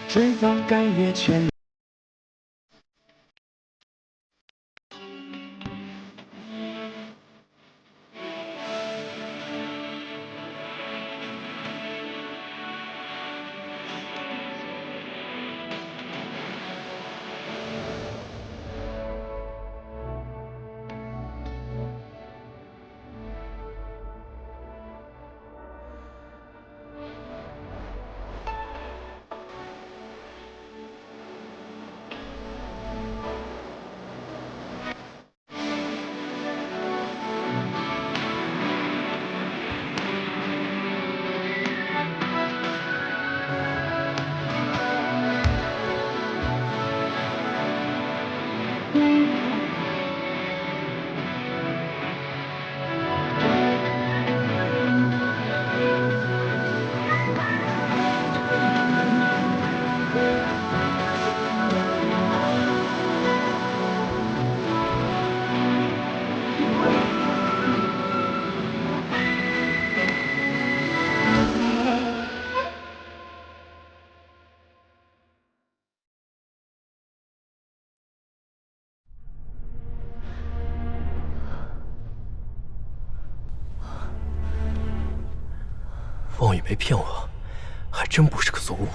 只要敢越权。望雨没骗我，还真不是个俗物。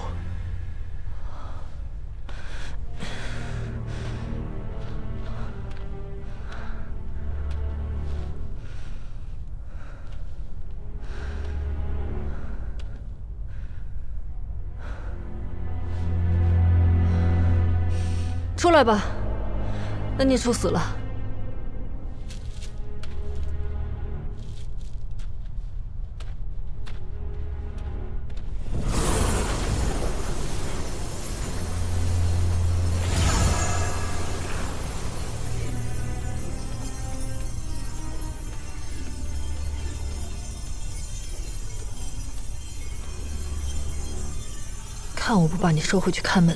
出来吧，那孽畜死了。看我不把你收回去看门！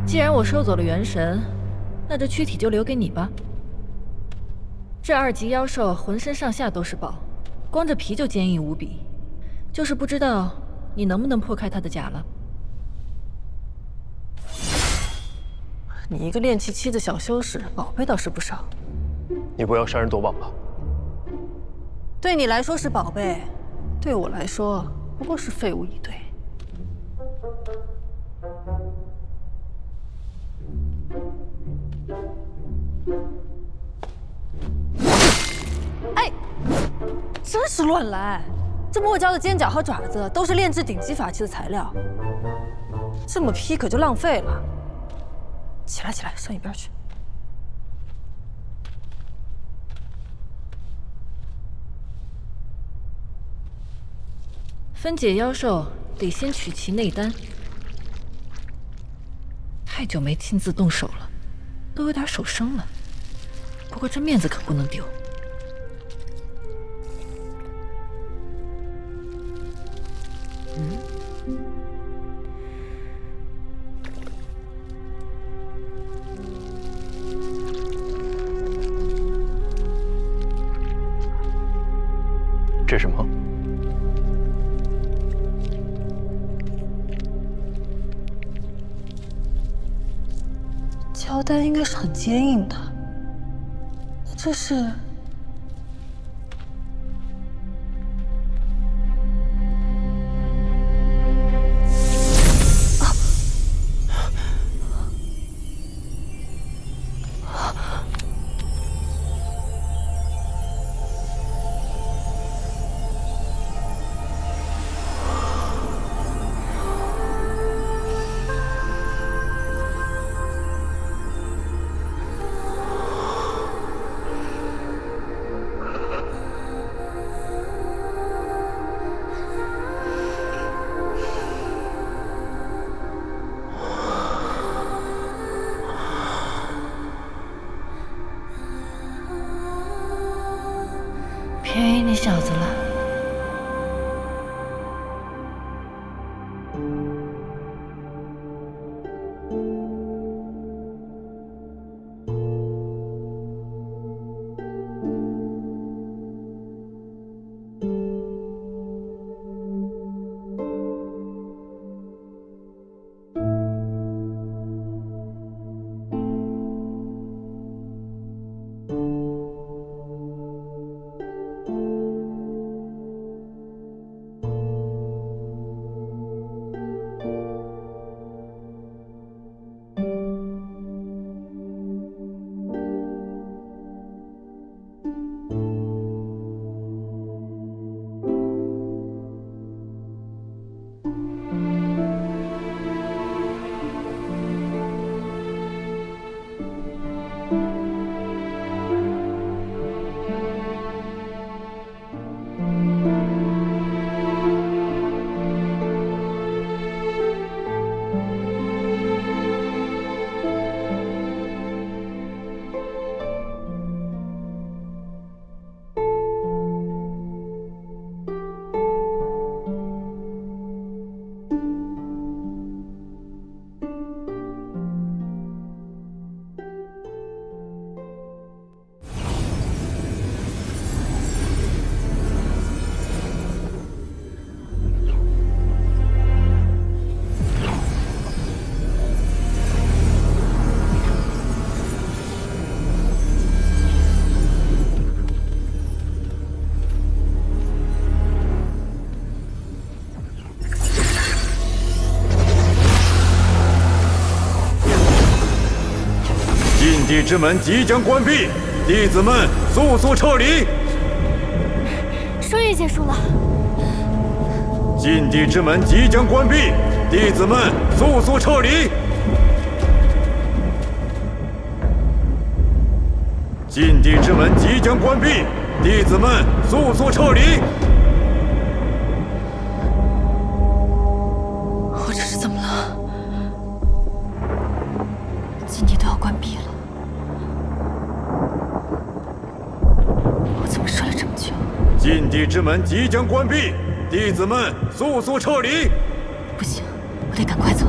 既然我收走了元神，那这躯体就留给你吧。这2级妖兽浑身上下都是宝，光这皮就坚硬无比，就是不知道你能不能破开它的甲了。你一个炼气期的小修士，宝贝倒是不少。你不要杀人夺宝了。对你来说是宝贝，对我来说不过是废物一堆。哎，真是乱来！这墨蛟的尖角和爪子都是炼制顶级法器的材料，这么劈可就浪费了。起来，起来，上一边去。分解妖兽得先取其内丹，太久没亲自动手了，都有点手生了。不过这面子可不能丢。这是什么？胶丹应该是很坚硬的，那这是？便宜你小子了。地之门即将关闭，弟子们速速撤离。终于结束了。禁地之门即将关闭，弟子们速速撤离。禁地之门即将关闭，弟子们速速撤离。我这是怎么了？禁地都要关闭了，我怎么睡了这么久？禁地之门即将关闭，弟子们速速撤离。不行，我得赶快走。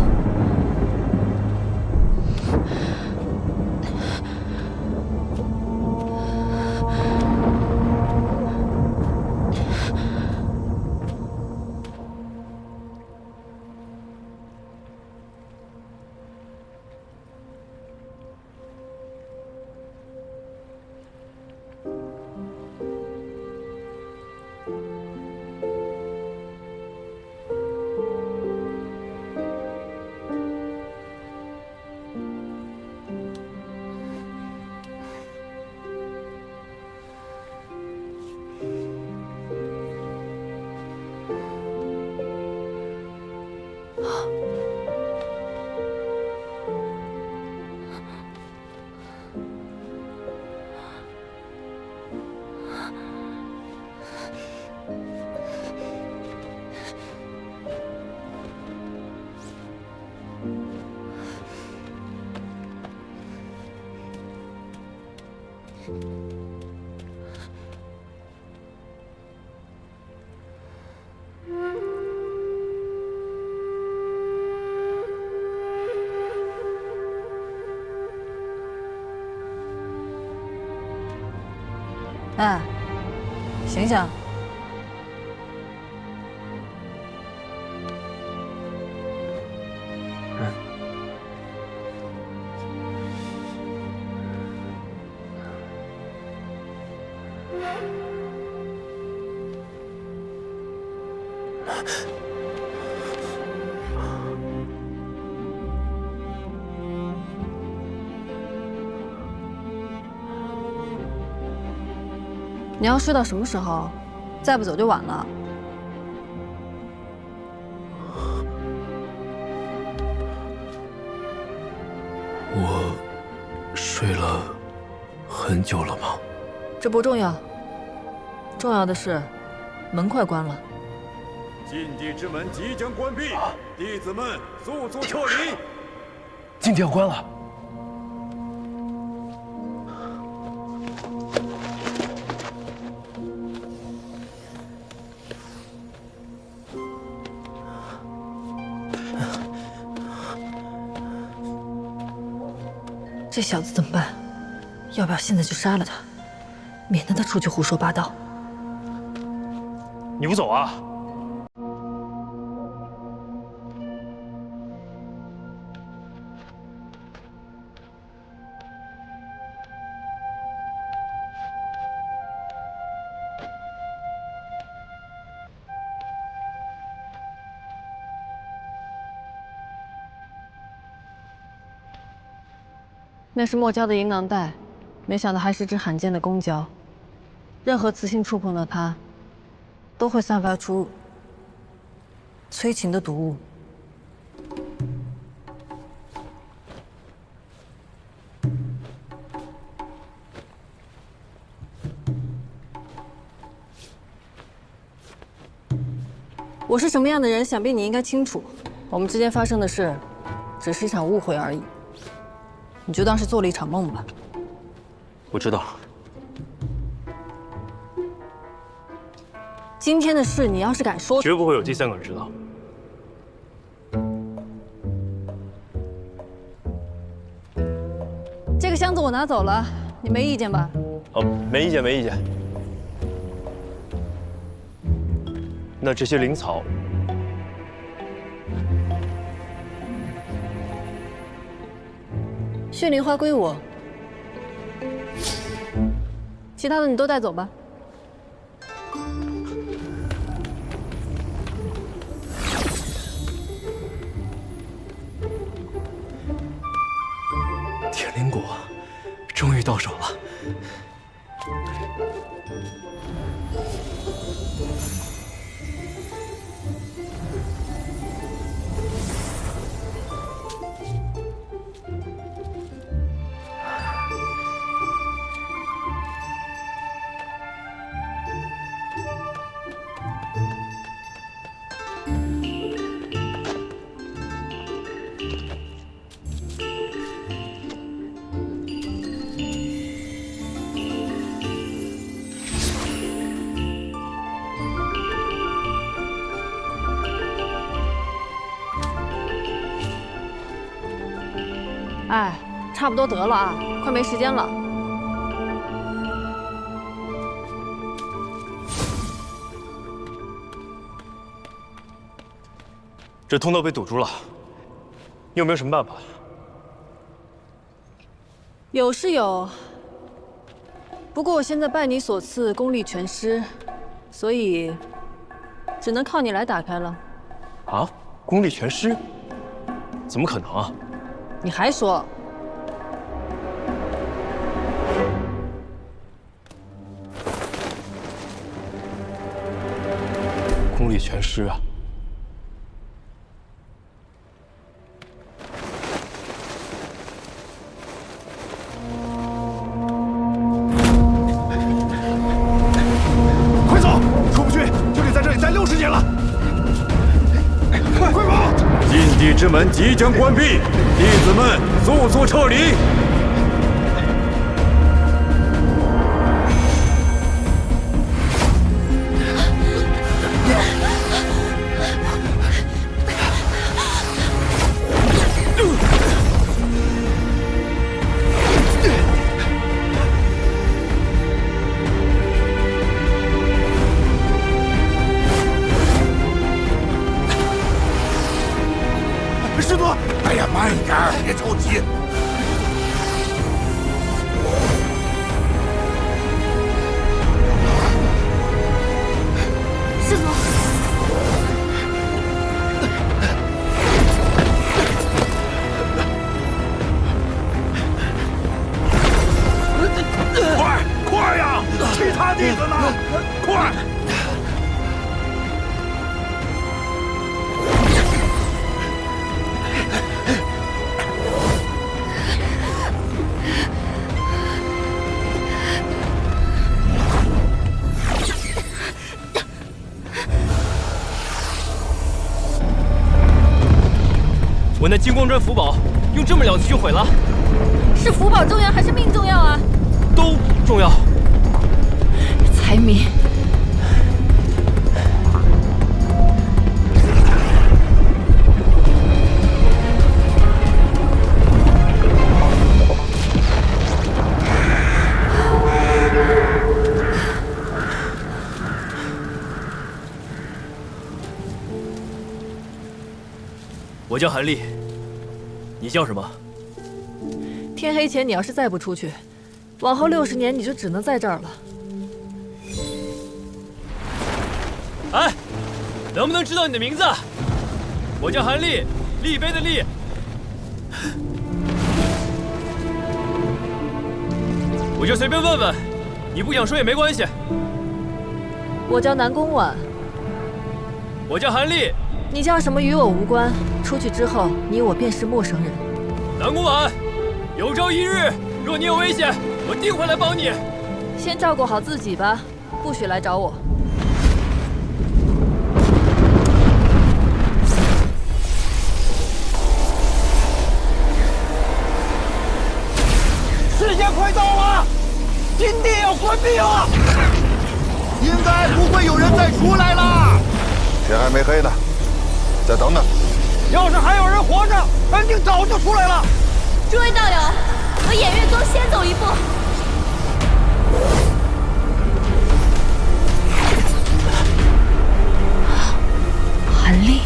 哎，醒醒！你要睡到什么时候？再不走就晚了。我睡了很久了吗？这不重要，重要的是门快关了。禁地之门即将关闭，弟子们速速撤离。禁地要关了。这小子怎么办？要不要现在就杀了他，免得他出去胡说八道？你不走啊？那是墨胶的银囊袋，没想到还是只罕见的公胶。任何雌性触碰到它，都会散发出催情的毒物。我是什么样的人，想必你应该清楚。我们之间发生的事，只是一场误会而已。你就当是做了一场梦吧。我知道。今天的事，你要是敢说，绝不会有第三个人知道。这个箱子我拿走了，你没意见吧？哦，没意见，没意见。那这些灵草，血灵花归我，其他的你都带走吧。天灵果，哎，差不多得了啊，快没时间了。这通道被堵住了，你有没有什么办法？有是有，不过我现在拜你所赐，功力全失，所以只能靠你来打开了。啊，功力全失？怎么可能啊？你还说？功力全失啊！快走，出不去就得在这里待60年了。快跑！禁地之门即将关闭，弟子们速速撤离。师徒，哎呀，慢一点，别着急。师祖，快呀！其他弟子呢？快！我那金光砖符宝用这么了子就毁了，是福宝重要还是命重要啊？都重要。财迷。我叫韩立，你叫什么？天黑前你要是再不出去，往后60年你就只能在这儿了。哎，能不能知道你的名字？我叫韩立，立碑的立。我就随便问问，你不想说也没关系。我叫南宫婉。我叫韩立。你叫什么与我无关。出去之后，你我便是陌生人。南宫婉，有朝一日，若你有危险，我定会来帮你。先照顾好自己吧，不许来找我。时间快到了，禁地要关闭了，应该不会有人再出来了。天还没黑呢，再等等。要是还有人活着，肯定早就出来了。诸位道友，我偃月宗先走一步。韩立。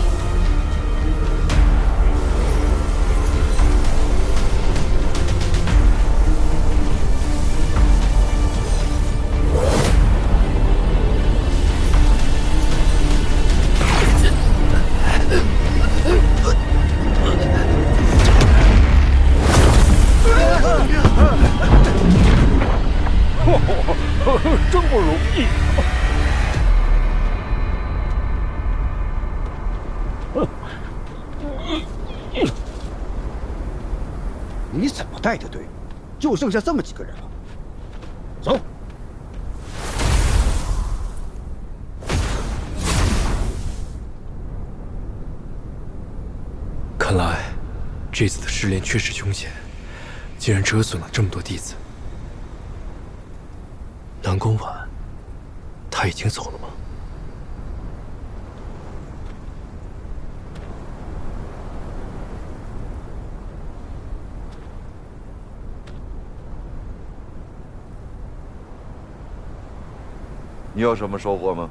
真不容易。你怎么带的队？就剩下这么几个人了。走。看来，这次的试炼确实凶险，竟然折损了这么多弟子。南宫婉，他已经走了吗？你有什么收获吗？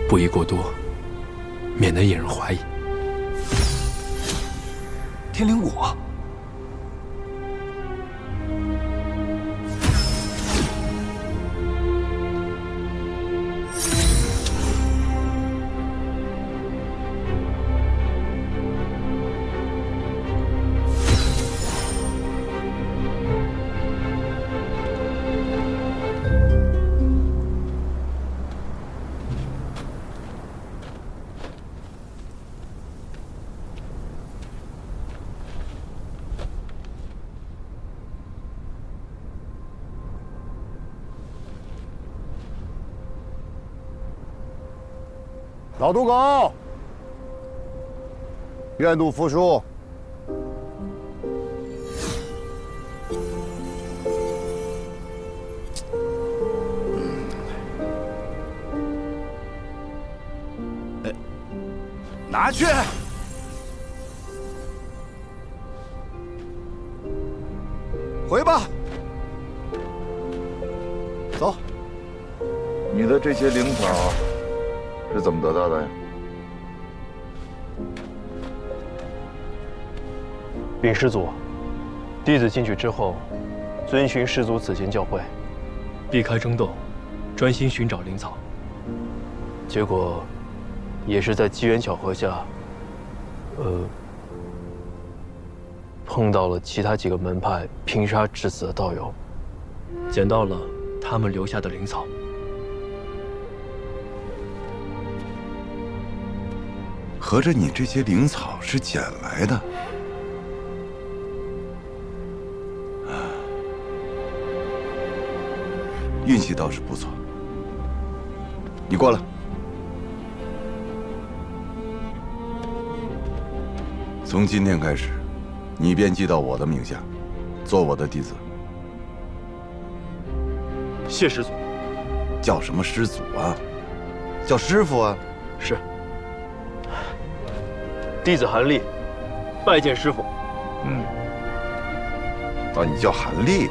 不宜过多，免得引人怀疑。天灵果。 老赌狗，愿赌服输。拿去。回吧。走。你的这些灵草是怎么得到的呀？禀师祖，弟子进去之后，遵循师祖此前教诲，避开争斗，专心寻找灵草。结果，也是在机缘巧合下，碰到了其他几个门派拼杀致死的道友，捡到了他们留下的灵草。 合着你这些灵草是捡来的？运气倒是不错。你过来。从今天开始，你便记到我的名下，做我的弟子。谢师祖。叫什么师祖啊？叫师傅啊。是。 弟子韩立，拜见师傅。哦，你叫韩立。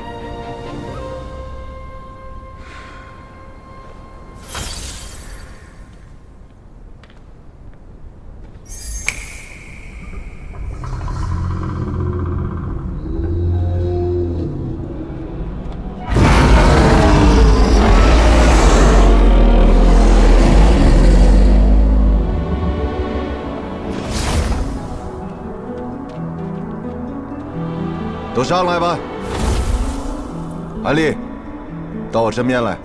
都上来吧，韩立，到我身边来。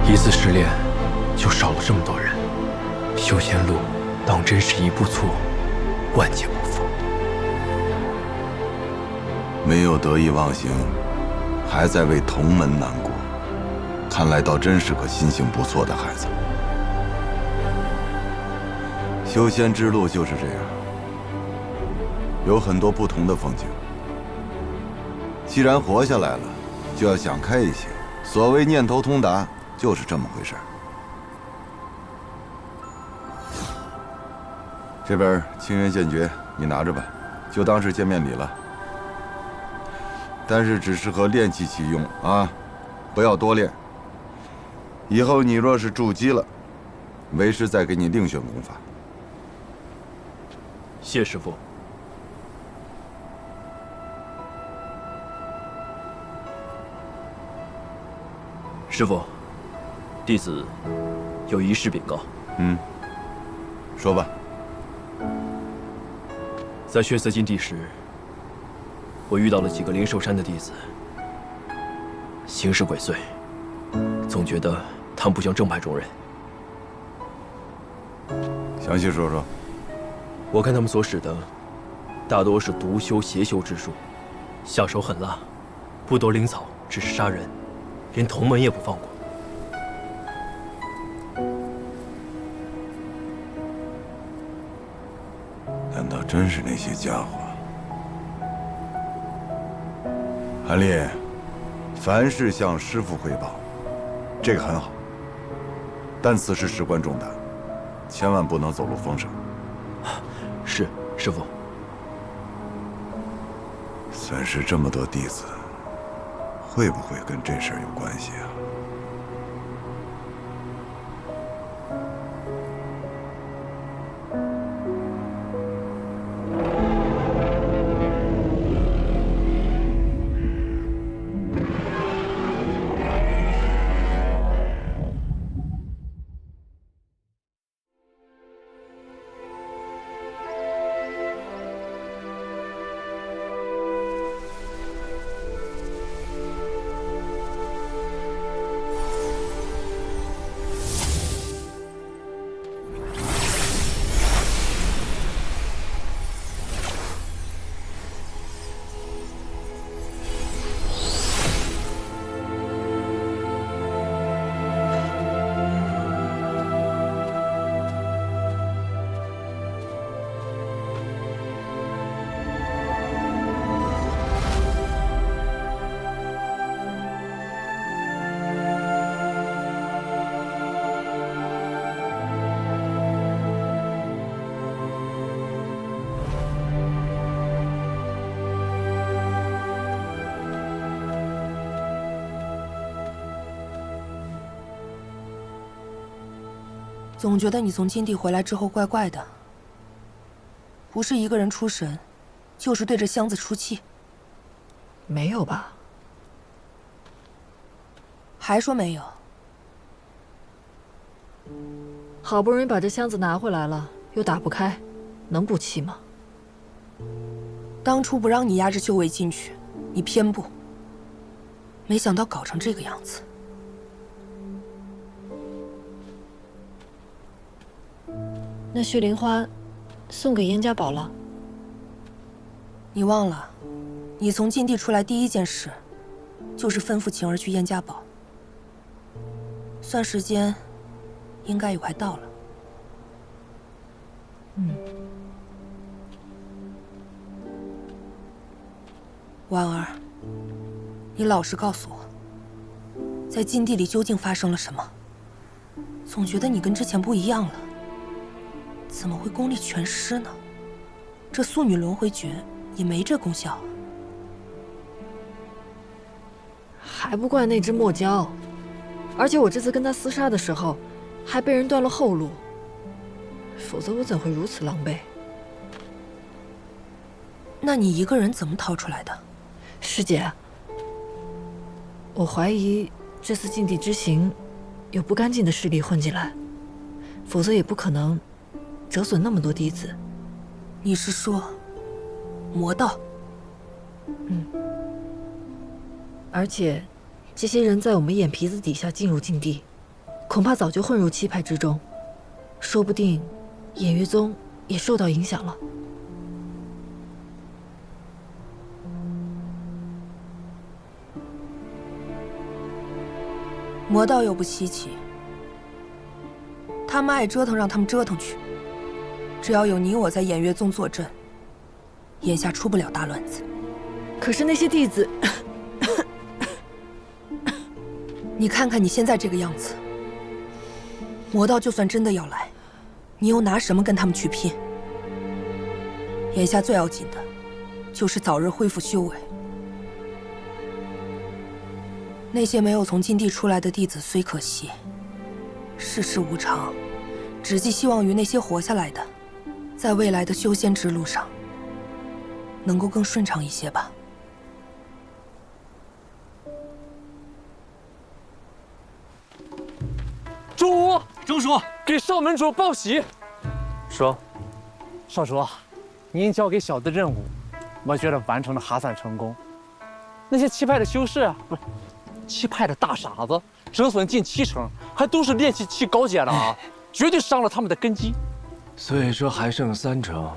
一次失恋，就少了这么多人，修仙路。 当真是一步错，万劫不复。没有得意忘形，还在为同门难过，看来倒真是个心性不错的孩子。修仙之路就是这样，有很多不同的风景。既然活下来了，就要想开一些。所谓念头通达，就是这么回事。 这边清源剑诀，你拿着吧，就当是见面礼了。但是只适合练气期用啊，不要多练。以后你若是筑基了，为师再给你另选功法。谢师傅。师傅，弟子有一事禀告。说吧。 在血色禁地时，我遇到了几个灵兽山的弟子，行事鬼祟，总觉得他们不像正派中人。详细说说。我看他们所使的，大多是独修邪修之术，下手狠辣，不夺灵草只是杀人，连同门也不放过。难道真是那些家伙？韩立，凡事向师父汇报，这个很好。但此事事关重大，千万不能走漏风声。是，师父。孙氏这么多弟子，会不会跟这事儿有关系啊？总觉得你从金地回来之后怪怪的，不是一个人出神，就是对着箱子出气。没有吧？还说没有？好不容易把这箱子拿回来了，又打不开，能不气吗？当初不让你压着修为进去，你偏不。没想到搞成这个样子。那血灵花送给燕家宝了？你忘了，你从禁地出来第一件事，就是吩咐晴儿去燕家堡。算时间，应该也快到了。婉儿，你老实告诉我，在禁地里究竟发生了什么？总觉得你跟之前不一样了。怎么会功力全失呢？这素女轮回诀也没这功效啊。还不怪那只墨蛟，而且我这次跟他厮杀的时候，还被人断了后路，否则我怎会如此狼狈？那你一个人怎么逃出来的？师姐，我怀疑这次禁地之行有不干净的势力混进来，否则也不可能折损那么多弟子。你是说魔道？而且这些人在我们眼皮子底下进入禁地，恐怕早就混入七派之中，说不定偃月宗也受到影响了。魔道又不稀奇，他们爱折腾让他们折腾去，只要有你我在偃月宗坐镇，眼下出不了大乱子。可是那些弟子你看看你现在这个样子，魔道就算真的要来，你又拿什么跟他们去拼？眼下最要紧的，就是早日恢复修为。那些没有从禁地出来的弟子虽可惜，世事无常，只寄希望于那些活下来的，在未来的修仙之路上，能够更顺畅一些吧。主，郑叔，给少门主报喜。说，少主，您交给小的任务，我觉得完成的还算成功。那些七派的修士啊，不是七派的大傻子，折损近70%，还都是炼气期高阶的啊，绝对伤了他们的根基。所以说还剩30%，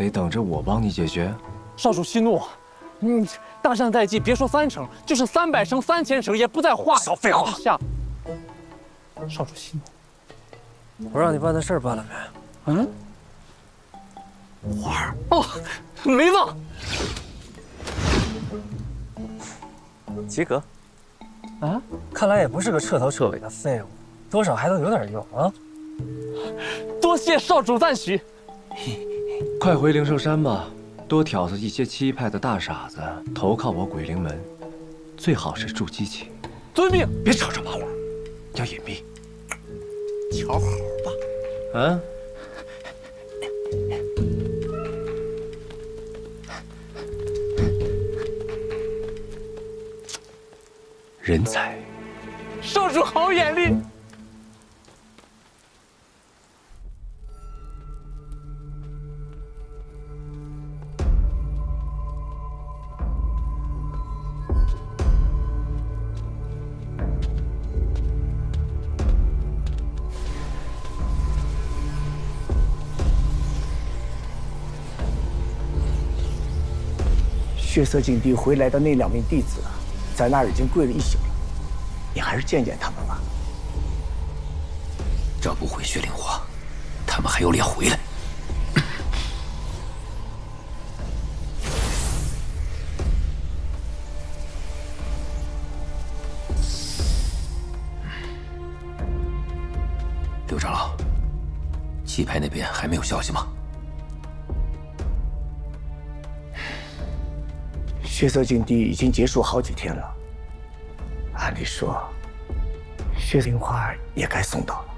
得等着我帮你解决。少主息怒，大善在即，别说3成，就是300成、3000成也不在话下。少废话！少主息怒，我让你办的事儿办了没？花儿哦，梅子，及格。啊，看来也不是个彻头彻尾的废物，多少还都有点用啊。多谢少主赞许。快回灵兽山吧，多挑唆一些七派的大傻子投靠我鬼灵门，最好是助激情。遵命。别吵着把火，要隐蔽。瞧好吧。啊。人才。少主好眼力。血色禁地回来的那2名弟子，在那儿已经跪了1宿了，你还是见见他们吧。找不回血灵花，他们还有脸回来？刘长老，七派那边还没有消息吗？血色禁地已经结束好几天了，按理说，血灵花也该送到了。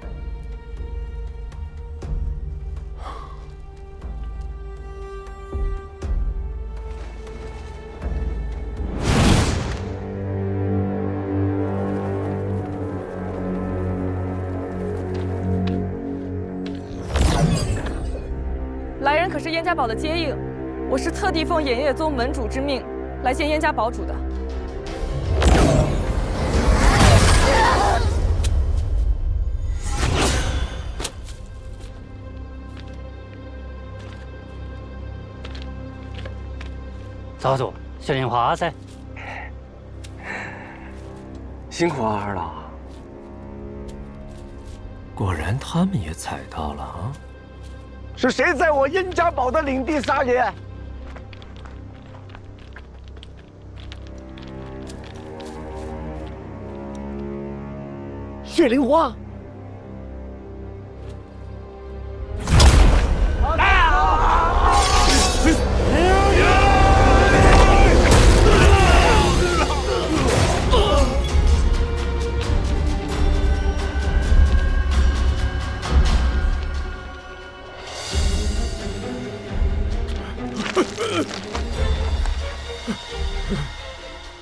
来人可是燕家堡的接应，我是特地奉衍月宗门主之命来见燕家堡主的。早主，血灵花噻。辛苦阿二了。果然他们也踩到了啊！是谁在我燕家堡的领地撒野？血灵花。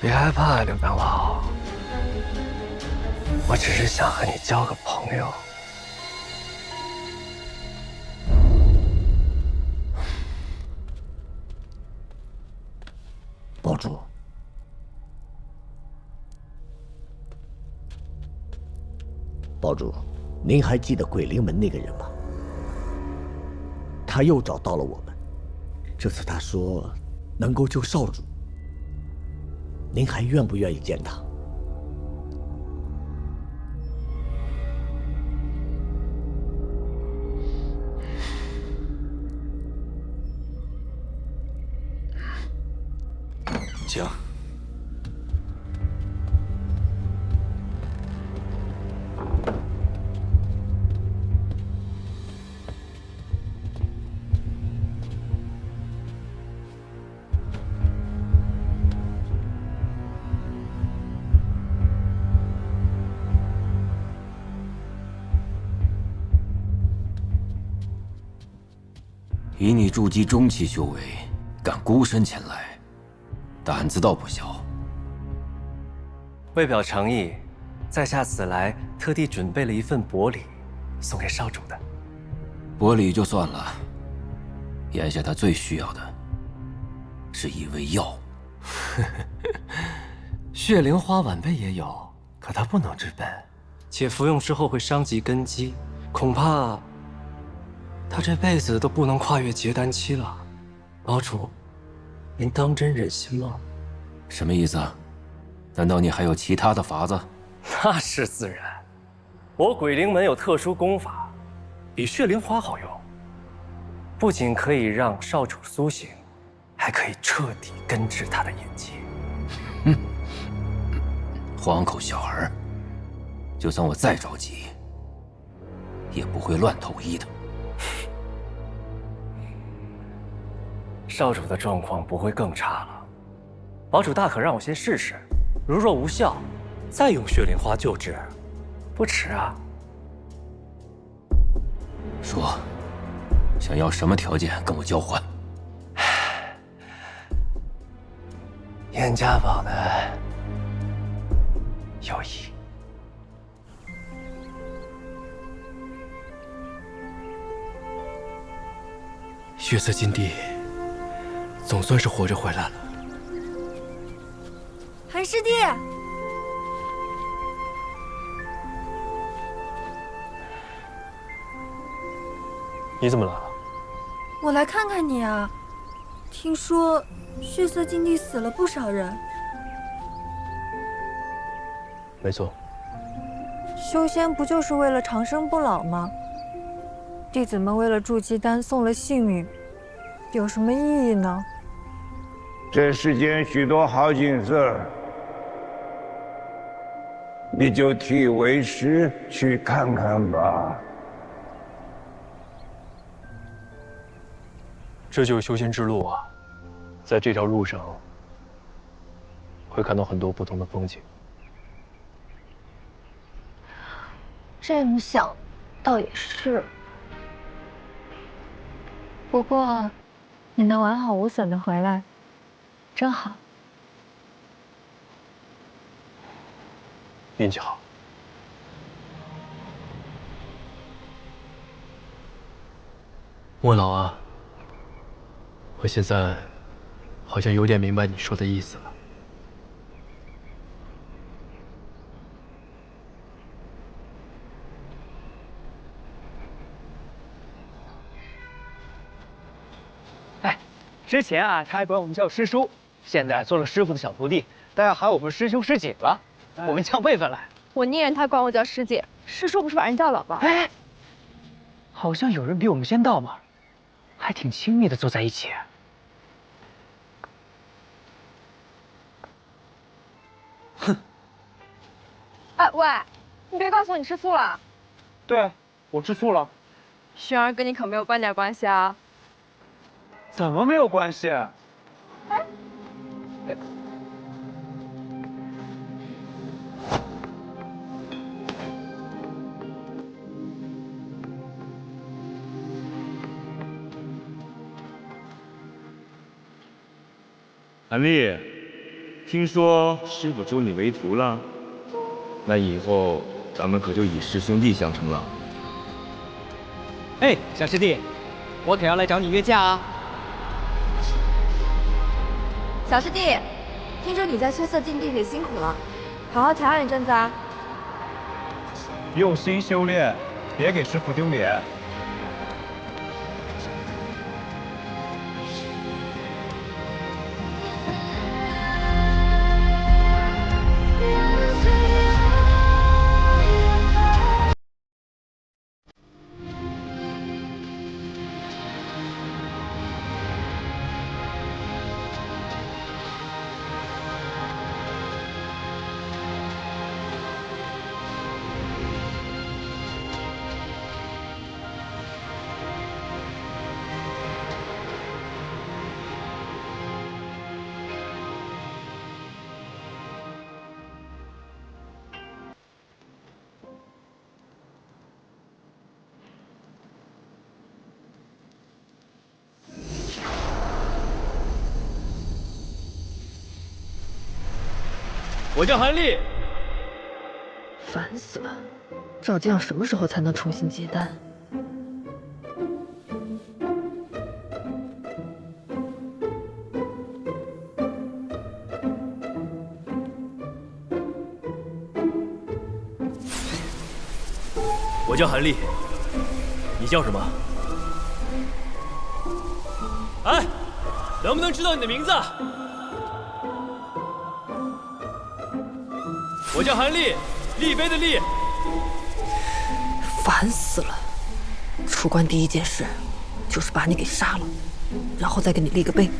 别害怕，刘长老，我只是想和你交个朋友。堡主，堡主，您还记得鬼灵门那个人吗？他又找到了我们，这次他说能够救少主。您还愿不愿意见他？请。以你筑基中期修为，敢孤身前来，胆子倒不小。为表诚意，在下此来特地准备了一份薄礼，送给少主的。薄礼就算了，眼下他最需要的是一味药。血灵花晚辈也有，可它不能治本，且服用之后会伤及根基，恐怕他这辈子都不能跨越结丹期了。堡主，您当真忍心吗？什么意思啊？难道你还有其他的法子？那是自然，我鬼灵门有特殊功法，比血灵花好用。不仅可以让少主苏醒，还可以彻底根治他的眼疾。黄口小儿，就算我再着急，也不会乱投医的。少主的状况不会更差了，堡主大可让我先试试，如若无效，再用血灵花救治，不迟啊。说，想要什么条件跟我交换？燕家堡的友谊。血色金帝总算是活着回来了。韩师弟，你怎么来了？我来看看你啊。听说血色禁地死了不少人。没错。修仙不就是为了长生不老吗？弟子们为了筑基丹送了性命，有什么意义呢？这世间许多好景色，你就替为师去看看吧。这就是修仙之路啊，在这条路上会看到很多不同的风景。这么想，倒也是。不过，你能完好无损的回来，真好。运气好。莫老啊，我现在好像有点明白你说的意思了。之前啊，他还管我们叫师叔，现在做了师傅的小徒弟，但要喊我们师兄师姐了。我们降辈分了。我宁愿他管我叫师姐，师叔不是把人叫老吧？哎，好像有人比我们先到嘛，还挺亲密的坐在一起。哼！哎喂，你别告诉我你吃醋了。对，我吃醋了。轩儿跟你可没有半点关系啊。怎么没有关系？韩立，听说师傅收你为徒了，那以后咱们可就以师兄弟相称了。哎，小师弟，我可要来找你约架啊！小师弟，听说你在血色禁地里辛苦了，好好调养一阵子啊。用心修炼，别给师傅丢脸。我叫韩立。烦死了！照这样什么时候才能重新接单？我叫韩立，你叫什么？哎，能不能知道你的名字？我叫韩立，立碑的立。烦死了！出关第一件事就是把你给杀了，然后再给你立个碑。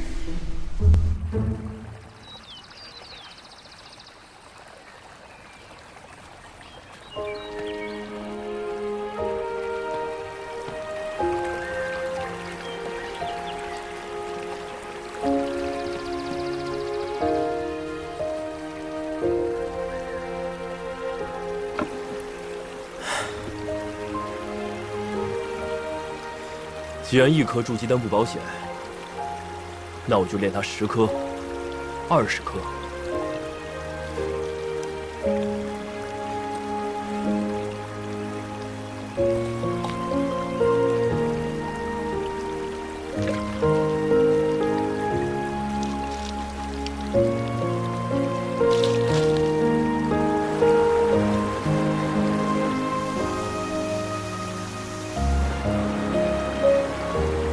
既然1颗筑基丹不保险，那我就炼它10颗、20颗。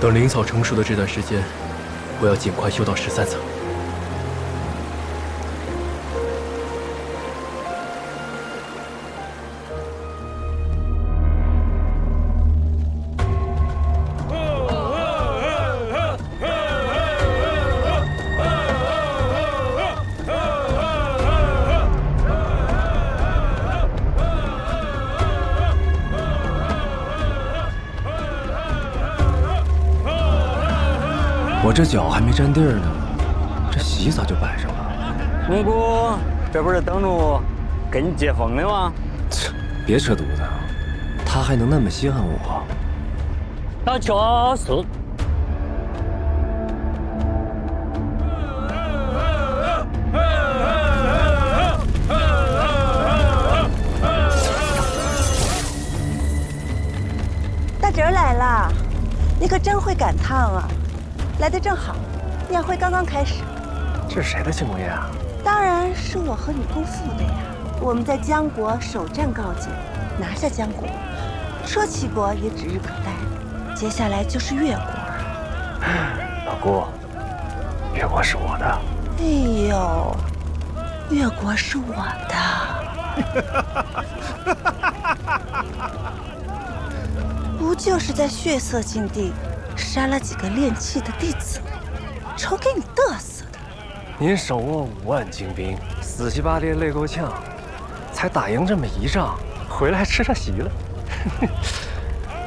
等灵草成熟的这段时间，我要尽快修到13层。我这脚还没沾地儿呢，这席咋就摆上了？蒙古，这不是等着跟你接风的吗？别扯犊子，他还能那么稀罕我？那确实。大侄儿来了，你可真会赶趟啊！来得正好，宴会刚刚开始。这是谁的庆功宴啊？当然是我和你姑父的呀。我们在江国首战告捷，拿下江国，说齐国也指日可待。接下来就是越国。老姑，越国是我的。哎呦，越国是我的。不就是在血色禁地杀了几个练气的弟子，瞅给你嘚瑟的。您手握5万精兵，死乞白赖累够呛，才打赢这么一仗，回来还吃上席了。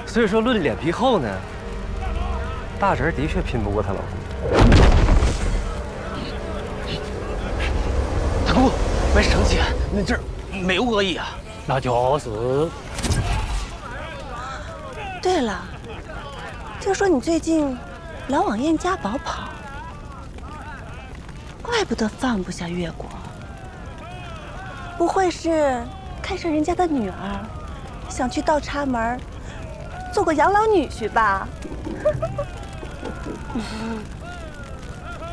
所以说论脸皮厚呢，大侄儿的确拼不过他老姑。大姑，没生气，那这儿没有恶意啊。那就是。对了，听说你最近老往燕家堡跑，怪不得放不下越国。不会是看上人家的女儿，想去倒插门做个养老女婿吧？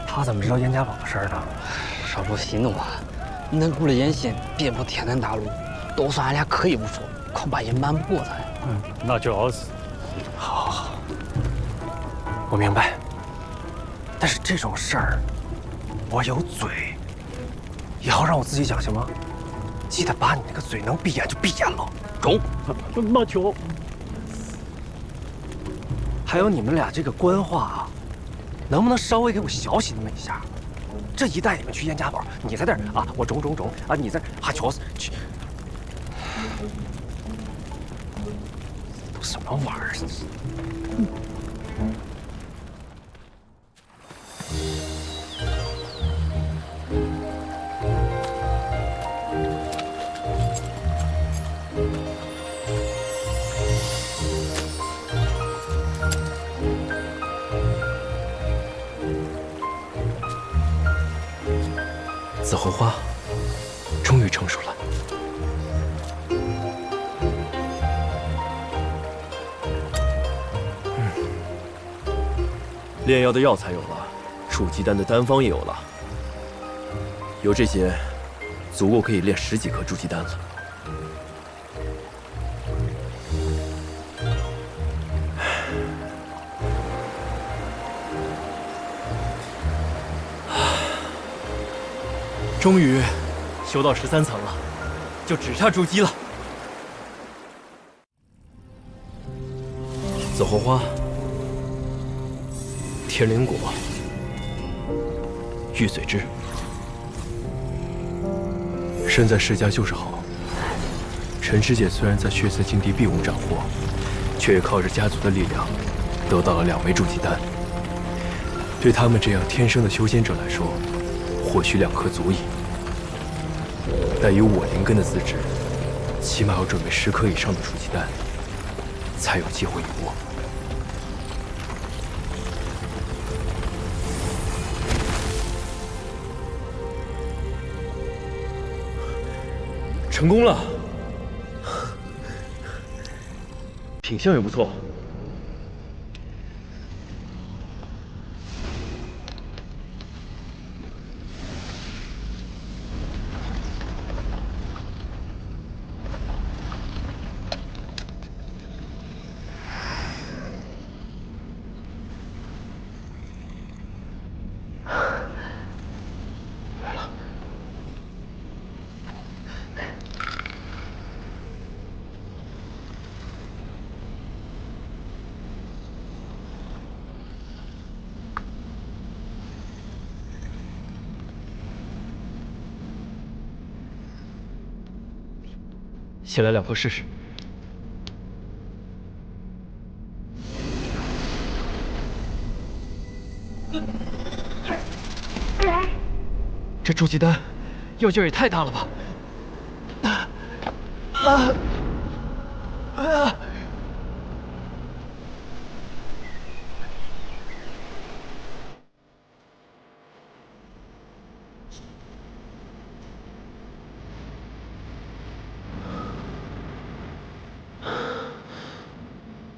他怎么知道燕家堡的事儿呢？少不息怒啊！恁姑的野心遍布天南大陆，都算俺俩可以不说，恐怕也瞒不过咱。那就是。好，我明白。但是这种事儿，我有嘴，以后让我自己讲行吗？记得把你那个嘴能闭眼就闭眼了。中。那就。还有你们俩这个官话啊，能不能稍微给我小心那么一下？这一带你们去燕家堡，你在这儿啊，我中啊，你在哈乔斯去，都什么玩意儿？紫红花终于成熟了。炼药的药材有了，储鸡丹的丹方也有了，有这些，足够可以炼10几颗筑基丹了。终于修到13层了，就只差筑基了。紫红花、天灵果、玉髓枝，身在世家就是好。陈师姐虽然在血色境地并无斩获，却也靠着家族的力量得到了2枚筑基丹。对他们这样天生的修仙者来说，或许2颗足矣。但以我灵根的资质，起码要准备10颗以上的筑基丹，才有机会一搏。成功了，品相也不错。先来2颗试试。这筑基丹药劲儿也太大了吧！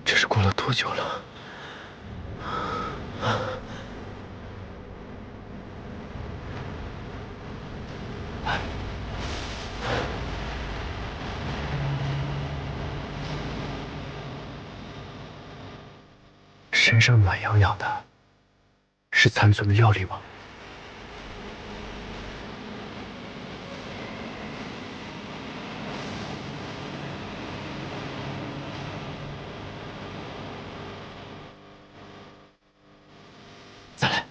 这是过了多久了？身上暖洋洋的，是残存的药力吗？再来。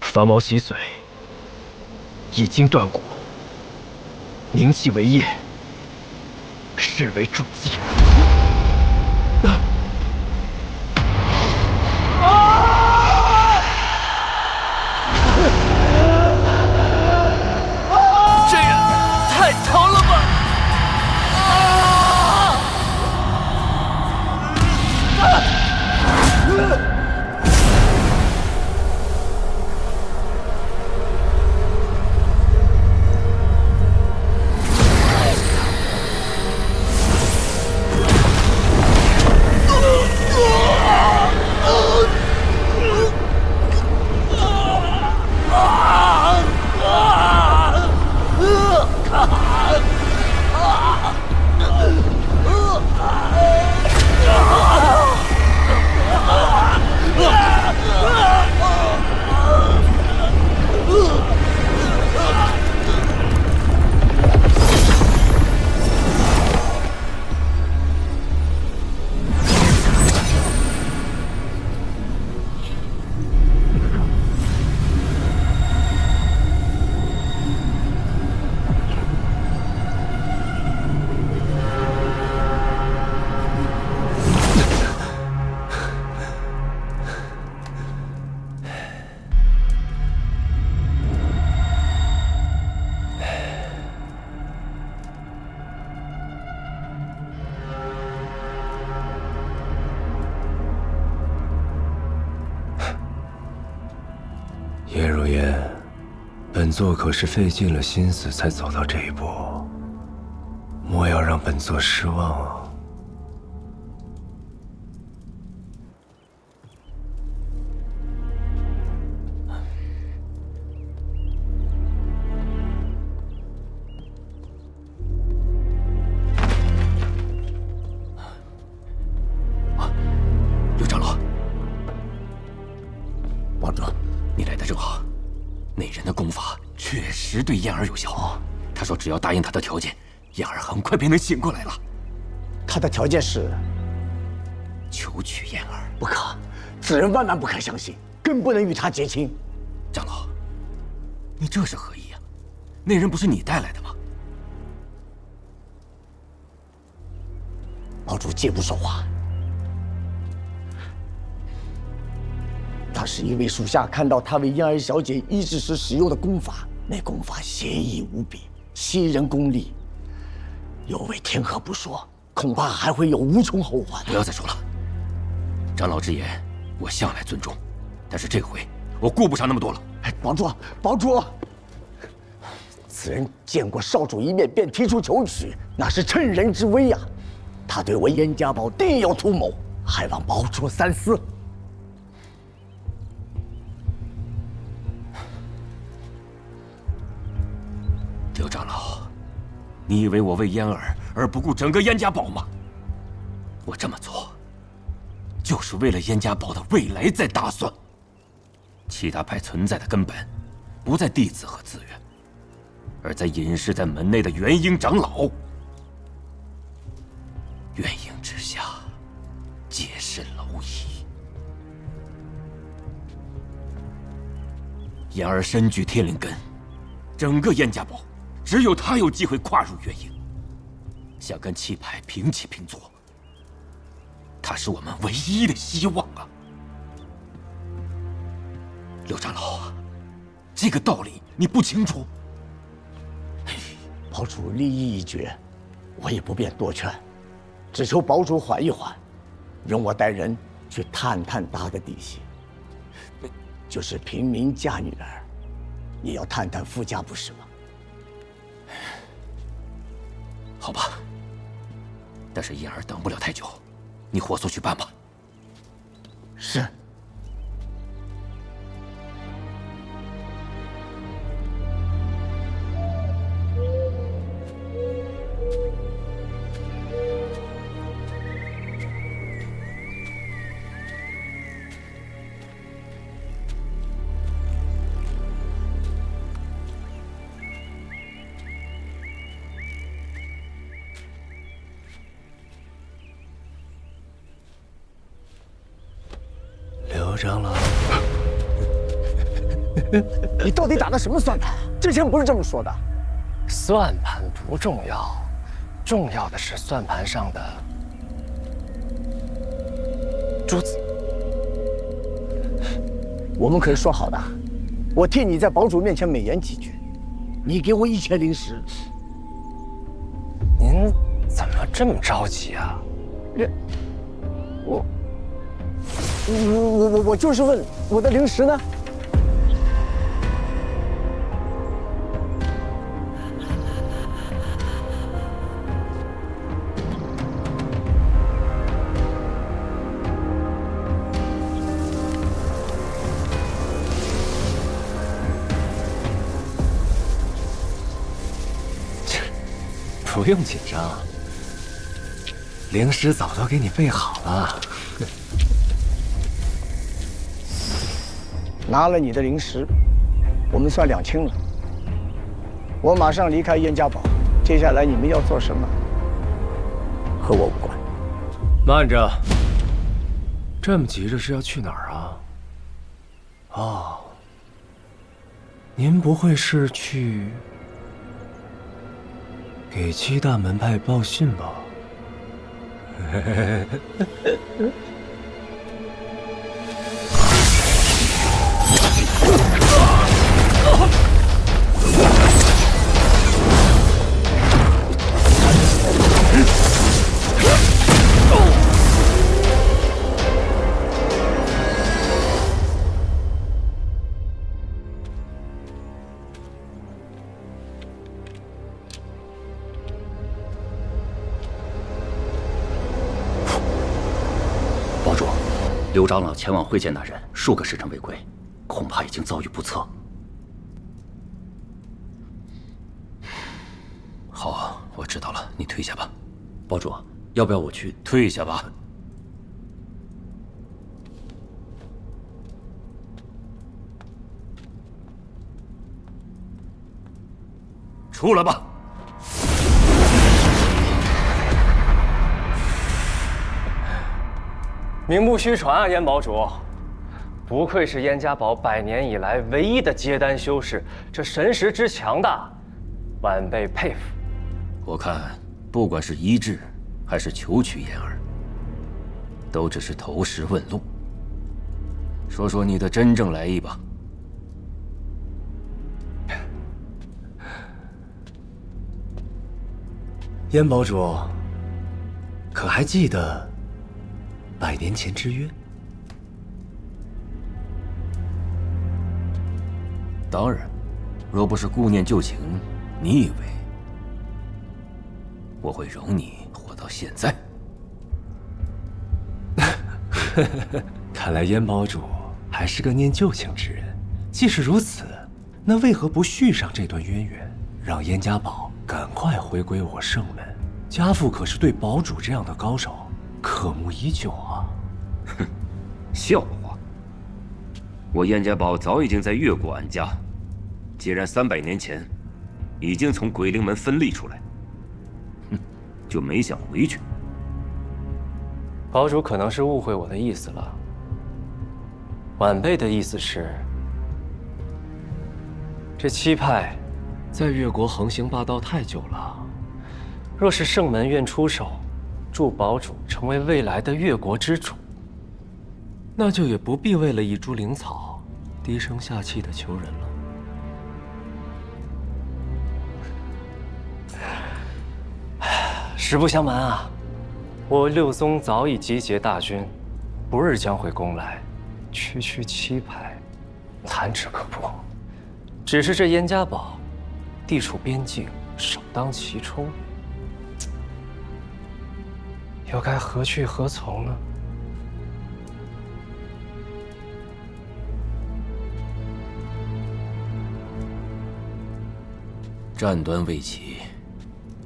伐毛洗髓，以筋断骨，凝气为液，视为筑基。这也太疼了吧！叶如烟，本座可是费尽了心思才走到这一步，莫要让本座失望啊！直对燕儿有效。他说只要答应他的条件，燕儿很快便能醒过来了。他的条件是求娶燕儿。不可，此人万万不可相信，更不能与他结亲。长老，你这是何意啊？那人不是你带来的吗？堡主借不说话。当时一位属下看到他为燕儿小姐医治时使用的功法，那功法邪异无比，欺人功力，有违天和不说，恐怕还会有无穷后患。不要再说了，长老之言我向来尊重，但是这回我顾不上那么多了。堡主，堡主，此人见过少主一面便提出求娶，那是趁人之危呀！他对我燕家堡定有图谋，还望堡主三思。刘长老，你以为我为燕儿而不顾整个燕家堡吗？我这么做，就是为了燕家堡的未来在打算。其他派存在的根本，不在弟子和资源，而在隐士在门内的元婴长老。元婴之下，皆是蝼蚁。燕儿身具天灵根，整个燕家堡只有他有机会跨入元婴，想跟气派平起平坐。他是我们唯一的希望啊！刘长老，这个道理你不清楚？堡主立意已决，我也不便多劝，只求堡主缓一缓，容我带人去探探他的底细。就是平民嫁女儿，也要探探夫家，不是吗？好吧，但是燕儿等不了太久，你火速去办吧。是。刘长老，你到底打的什么算盘？之前不是这么说的。算盘不重要，重要的是算盘上的珠子。我们可是说好的，我替你在堡主面前美言几句，你给我1000灵石。您怎么这么着急啊？我就是问我的灵石呢？不用紧张，灵石早都给你备好了。拿了你的灵石，我们算两清了。我马上离开燕家堡，接下来你们要做什么，和我无关。慢着，这么急着是要去哪儿啊？哦，您不会是去给7大门派报信吧？堡主，刘长老前往会见那人数个时辰未归，恐怕已经遭遇不测。好，我知道了，你退下吧。堡主，要不要我去？退下吧。出来吧。名不虚传啊，燕堡主，不愧是燕家堡100年以来唯一的接单修士，这神识之强大，晚辈佩服。我看，不管是医治，还是求取燕儿，都只是投石问路。说说你的真正来意吧。燕堡主，可还记得100年前之约？当然，若不是顾念旧情，你以为我会容你活到现在？看来燕堡主还是个念旧情之人。既是如此，那为何不续上这段渊源，让燕家堡赶快回归我圣门？家父可是对堡主这样的高手渴慕已久啊！哼，笑话！我燕家堡早已经在越国安家，既然300年前已经从鬼灵门分立出来，就没想回去。堡主可能是误会我的意思了。晚辈的意思是，这七派在越国横行霸道太久了，若是圣门愿出手，助堡主成为未来的越国之主，那就也不必为了一株灵草低声下气的求人了。实不相瞒啊，我六宗早已集结大军，不日将会攻来，区区七派，弹指可破。只是这燕家堡地处边境，首当其冲，又该何去何从呢？战端未起，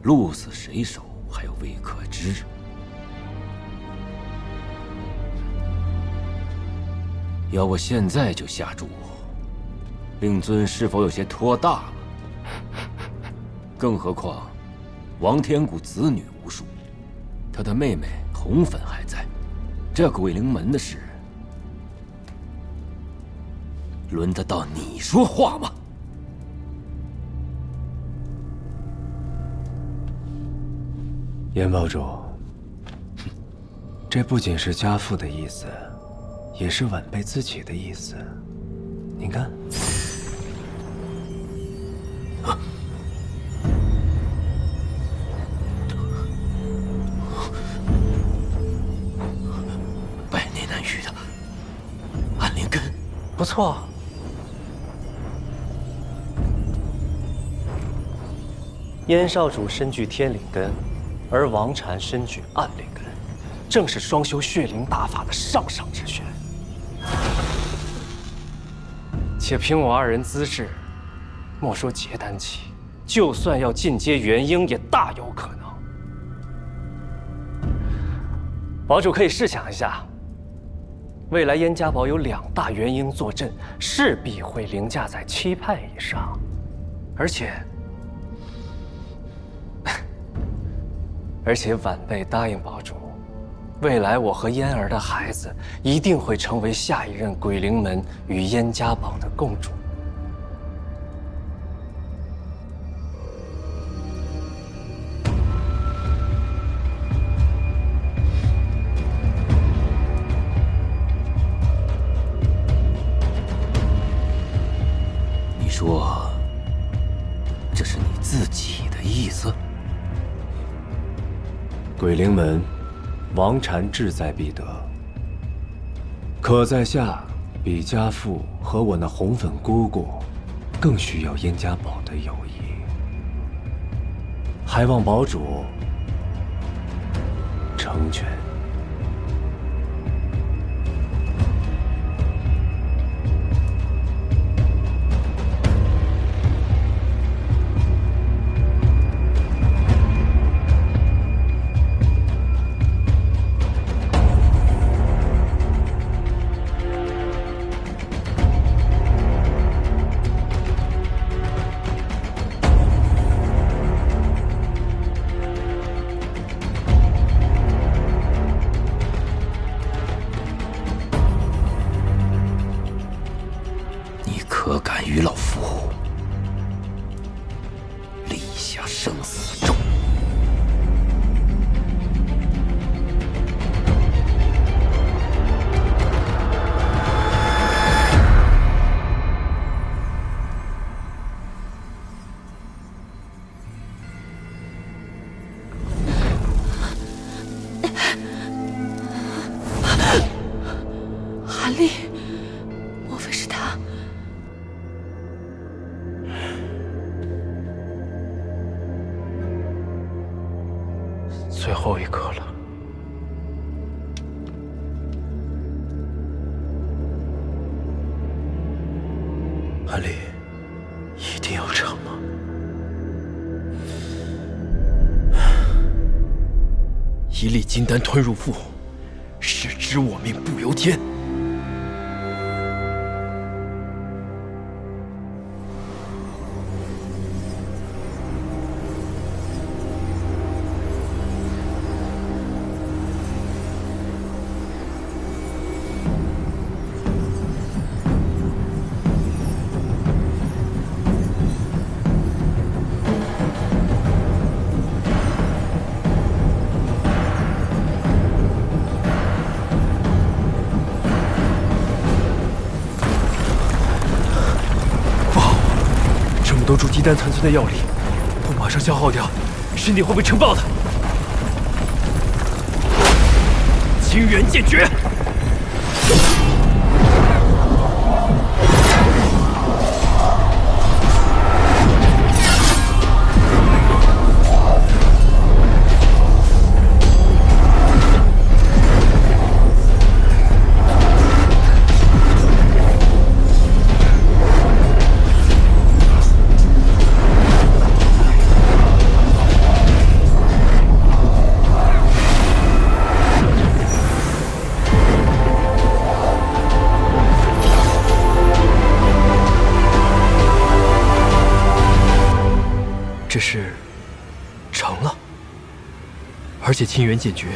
鹿死谁手还有未可知。要我现在就下注，令尊是否有些拖大了？更何况，王天谷子女无数，他的妹妹红粉还在，这鬼灵门的事，轮得到你说话吗？燕堡主，这不仅是家父的意思，也是晚辈自己的意思。您看，百年难遇的安灵根，不错。燕少主身具天灵根，而王禅身具暗灵根，正是双修血灵大法的上上之选。且凭我二人资质，莫说结丹期，就算要进阶元婴，也大有可能。堡主可以试想一下，未来燕家堡有2大元婴坐镇，势必会凌驾在7派以上，而且晚辈答应堡主，未来我和嫣儿的孩子一定会成为下一任鬼灵门与燕家堡的共主。你说，这是你自己的意思？鬼灵门，王禅志在必得。可在下比家父和我那红粉姑姑，更需要燕家堡的友谊。还望堡主成全。韩立，莫非是他？最后一刻了。韩立，一定要成吗？一粒金丹吞入腹，是知我命不由天。多筑基丹残存的药力，不马上消耗掉，身体会被撑爆的。清源剑诀。这是成了，而且清源剑诀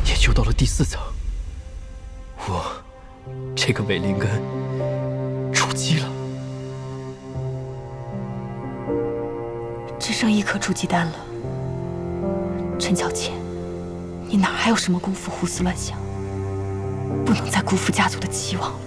也修到了第4层。我这个伪灵根出击了，只剩1颗筑基丹了。陈小倩，你哪还有什么功夫胡思乱想？不能再辜负家族的期望了。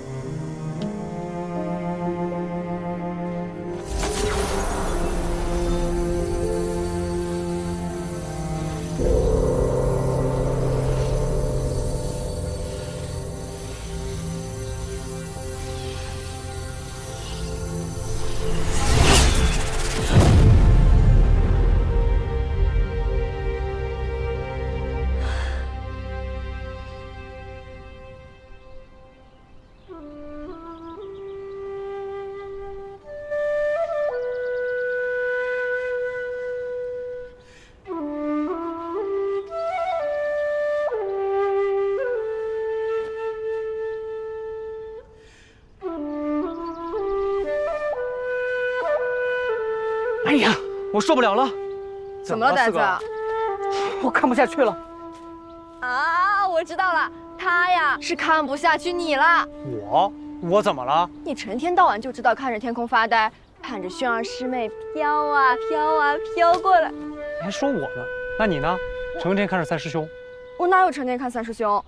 哎呀，我受不了了！怎么了，呆子？我看不下去了。啊，我知道了，他呀是看不下去你了。我怎么了？你成天到晚就知道看着天空发呆，盼着轩儿师妹飘啊飘啊飘过来。你还说我呢？那你呢？成天看着三师兄？我哪有成天看三师兄？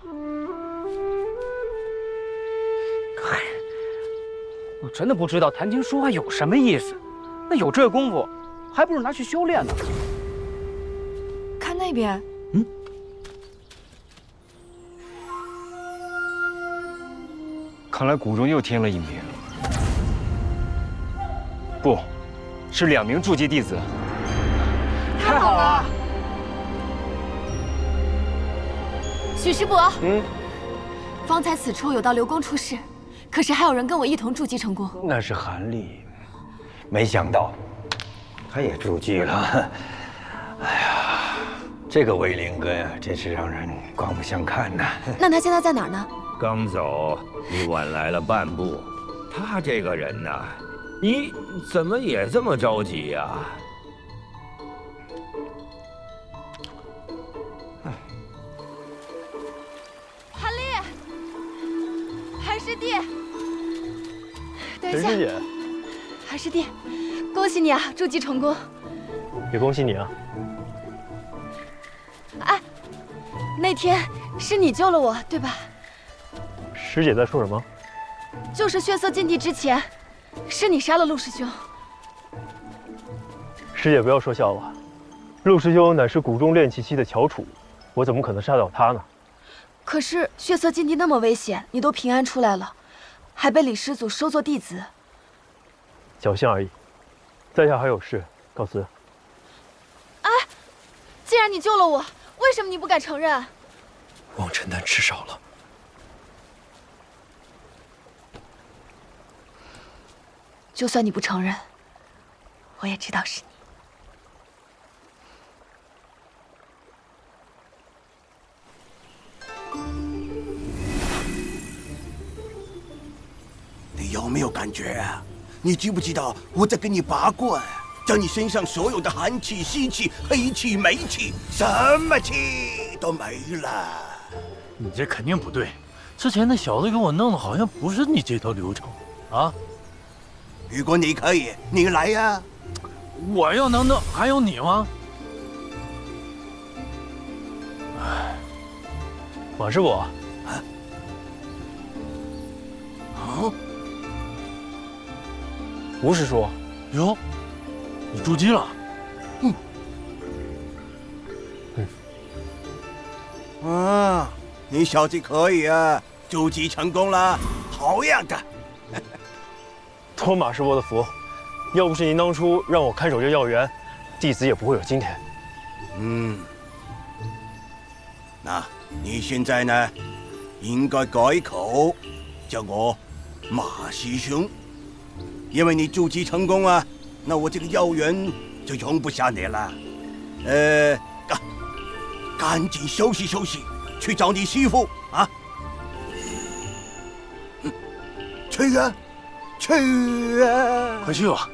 嗨，我真的不知道谈情说爱有什么意思。那有这功夫，还不如拿去修炼呢。看那边，看来谷中又添了一名，不，是2名筑基弟子。太好了！许师伯，方才此处有道流光出世，可是还有人跟我一同筑基成功。那是韩立。没想到，他也筑基了。哎呀，这个伪灵根啊，真是让人刮目相看呐。那他现在在哪儿呢？刚走，你晚来了半步。他这个人呐，你怎么也这么着急呀？韩立，韩师弟，等一下。陈师姐。韩师弟，恭喜你啊，筑基成功！也恭喜你啊！哎，那天是你救了我，对吧？师姐在说什么？就是血色禁地之前，是你杀了陆师兄。师姐不要说笑话，陆师兄乃是谷中炼气期的翘楚，我怎么可能杀掉他呢？可是血色禁地那么危险，你都平安出来了，还被李师祖收作弟子。侥幸而已，在下还有事，告辞。哎，既然你救了我，为什么你不敢承认？望尘丹吃少了。就算你不承认，我也知道是你。你有没有感觉啊？你知不知道我在跟你拔罐，将你身上所有的寒气、湿气、黑气、霉气，什么气都没了。你这肯定不对，之前那小子给我弄的好像不是你这套流程啊。如果你可以，你来呀！我要能弄，还有你吗？哎，马师傅。啊？吴师叔，哟，你筑基了？啊，你小子可以啊，筑基成功了，好样的！托马师伯的福，要不是您当初让我看守这药园，弟子也不会有今天。那你现在呢，应该改口，叫我马师兄。因为你筑基成功啊，那我这个药园就容不下你了。赶紧休息休息，去找你师傅啊！去啊，去啊！快去吧。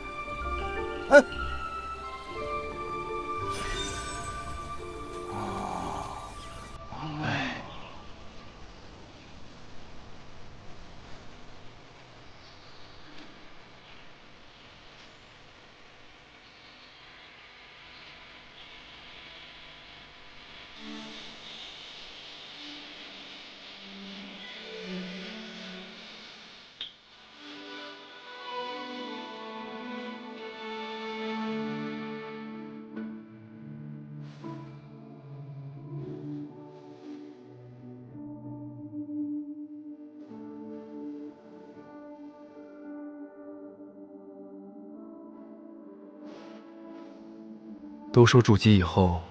都说筑基以后，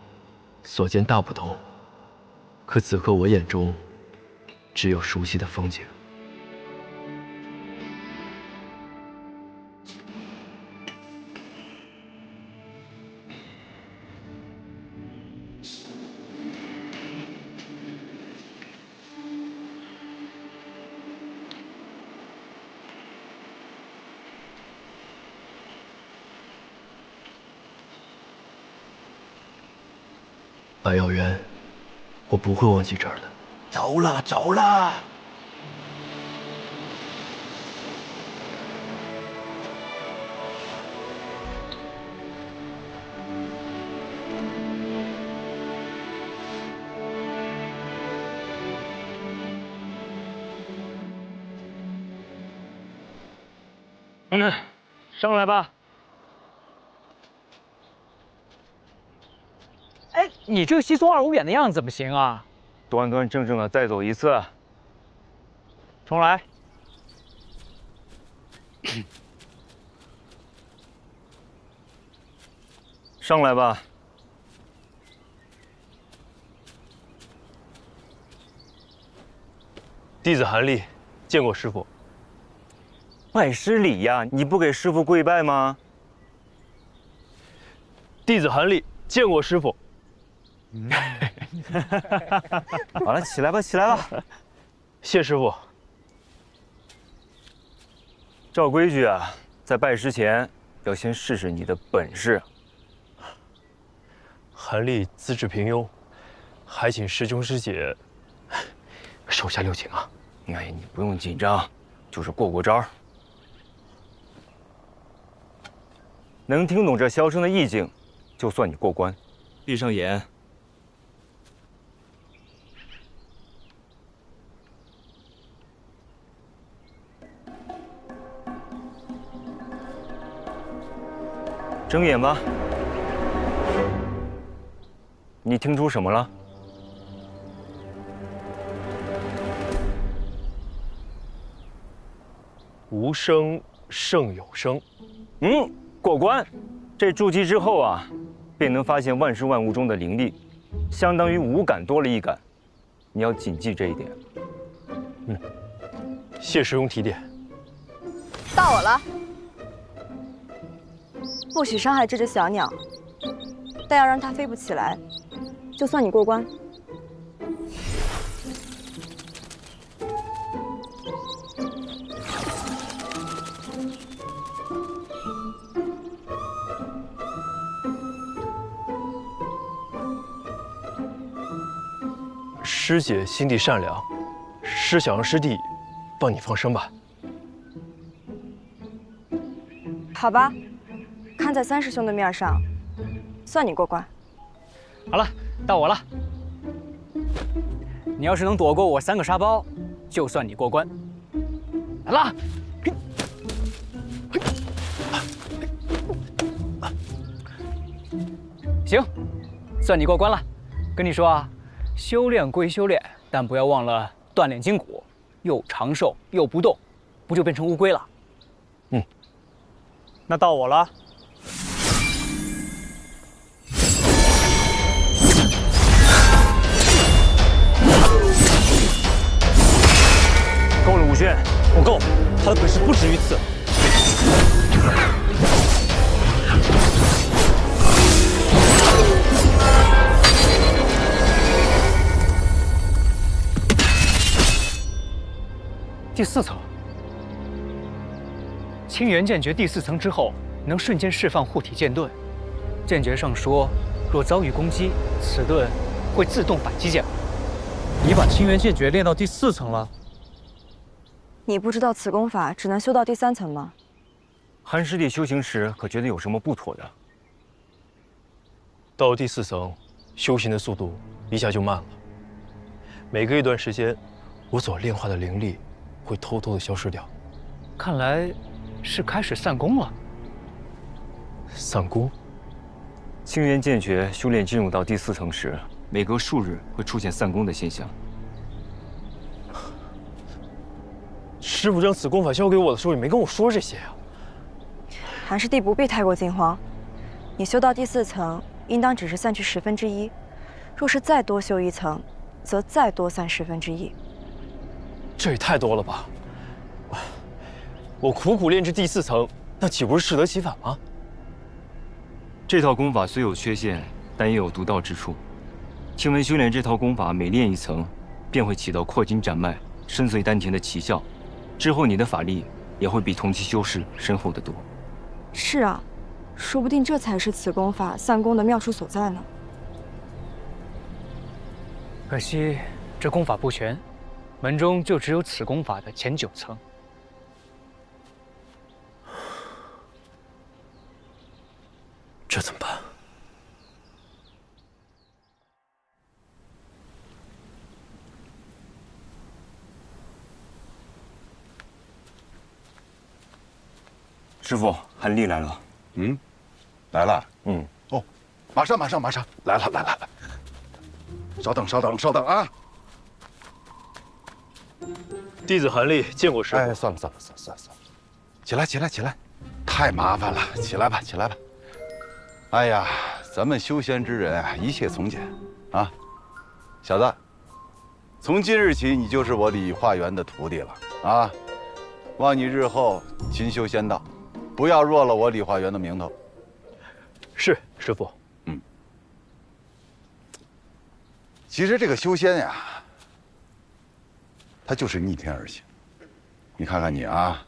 所见大不同，可此刻我眼中，只有熟悉的风景。百药园，我不会忘记这儿的。走了，走了。上来吧。哎，你这个稀松二五眼的样子怎么行啊？端端正正的再走一次。重来。上来吧。弟子韩立见过师傅。拜师礼呀，你不给师傅跪拜吗？弟子韩立见过师傅。好了，起来吧，起来吧。谢师傅。照规矩啊，在拜师前要先试试你的本事。韩立资质平庸，还请师兄师姐手下留情啊！哎，你不用紧张，就是过过招。能听懂这箫声的意境，就算你过关。闭上眼。睁眼吧。你听出什么了？无声胜有声。过关。这筑基之后啊，便能发现万事万物中的灵力，相当于五感多了一感。你要谨记这一点。谢师兄提点。到我了，不许伤害这只小鸟，但要让它飞不起来，就算你过关。师姐心地善良，师想让师弟帮你放生吧。好吧，看在三师兄的面上，算你过关。好了，到我了。你要是能躲过我3个沙包，就算你过关。来啦！行，算你过关了。跟你说啊，修炼归修炼，但不要忘了锻炼筋骨，又长寿又不动，不就变成乌龟了？那到我了。够了，武轩，不够，他的本事不止于此。第4层。清源剑诀第4层之后，能瞬间释放护体剑盾。剑诀上说，若遭遇攻击，此盾会自动反击剑。你把清源剑诀练到第4层了？你不知道此功法只能修到第3层吗？韩师弟修行时可觉得有什么不妥的？到了第4层，修行的速度一下就慢了。每隔一段时间，我所炼化的灵力会偷偷的消失掉。看来是开始散功了。散功？清源剑诀修炼进入到第4层时，每隔数日会出现散功的现象。师傅将此功法交给我的时候，也没跟我说这些啊。韩师弟不必太过惊慌，你修到第4层，应当只是散去1/10；若是再多修1层，则再多散1/10。这也太多了吧！我苦苦练至第4层，那岂不是适得其反吗？这套功法虽有缺陷，但也有独到之处。听闻修炼这套功法，每练1层，便会起到扩筋斩脉、深邃丹田的奇效。之后你的法力也会比同期修士深厚得多。是啊，说不定这才是此功法散功的妙处所在呢。可惜这功法不全，门中就只有此功法的前9层。这怎么办？师傅，韩立来了。来了。哦，马上来了。稍等啊！弟子韩立见过师傅。哎，算了，起来，太麻烦了，起来吧。哎呀，咱们修仙之人啊，一切从简啊。小子，从今日起你就是我理化园的徒弟了啊！望你日后勤修仙道，不要弱了我理化园的名头。是师傅。其实这个修仙呀，它就是逆天而行。你看看你啊，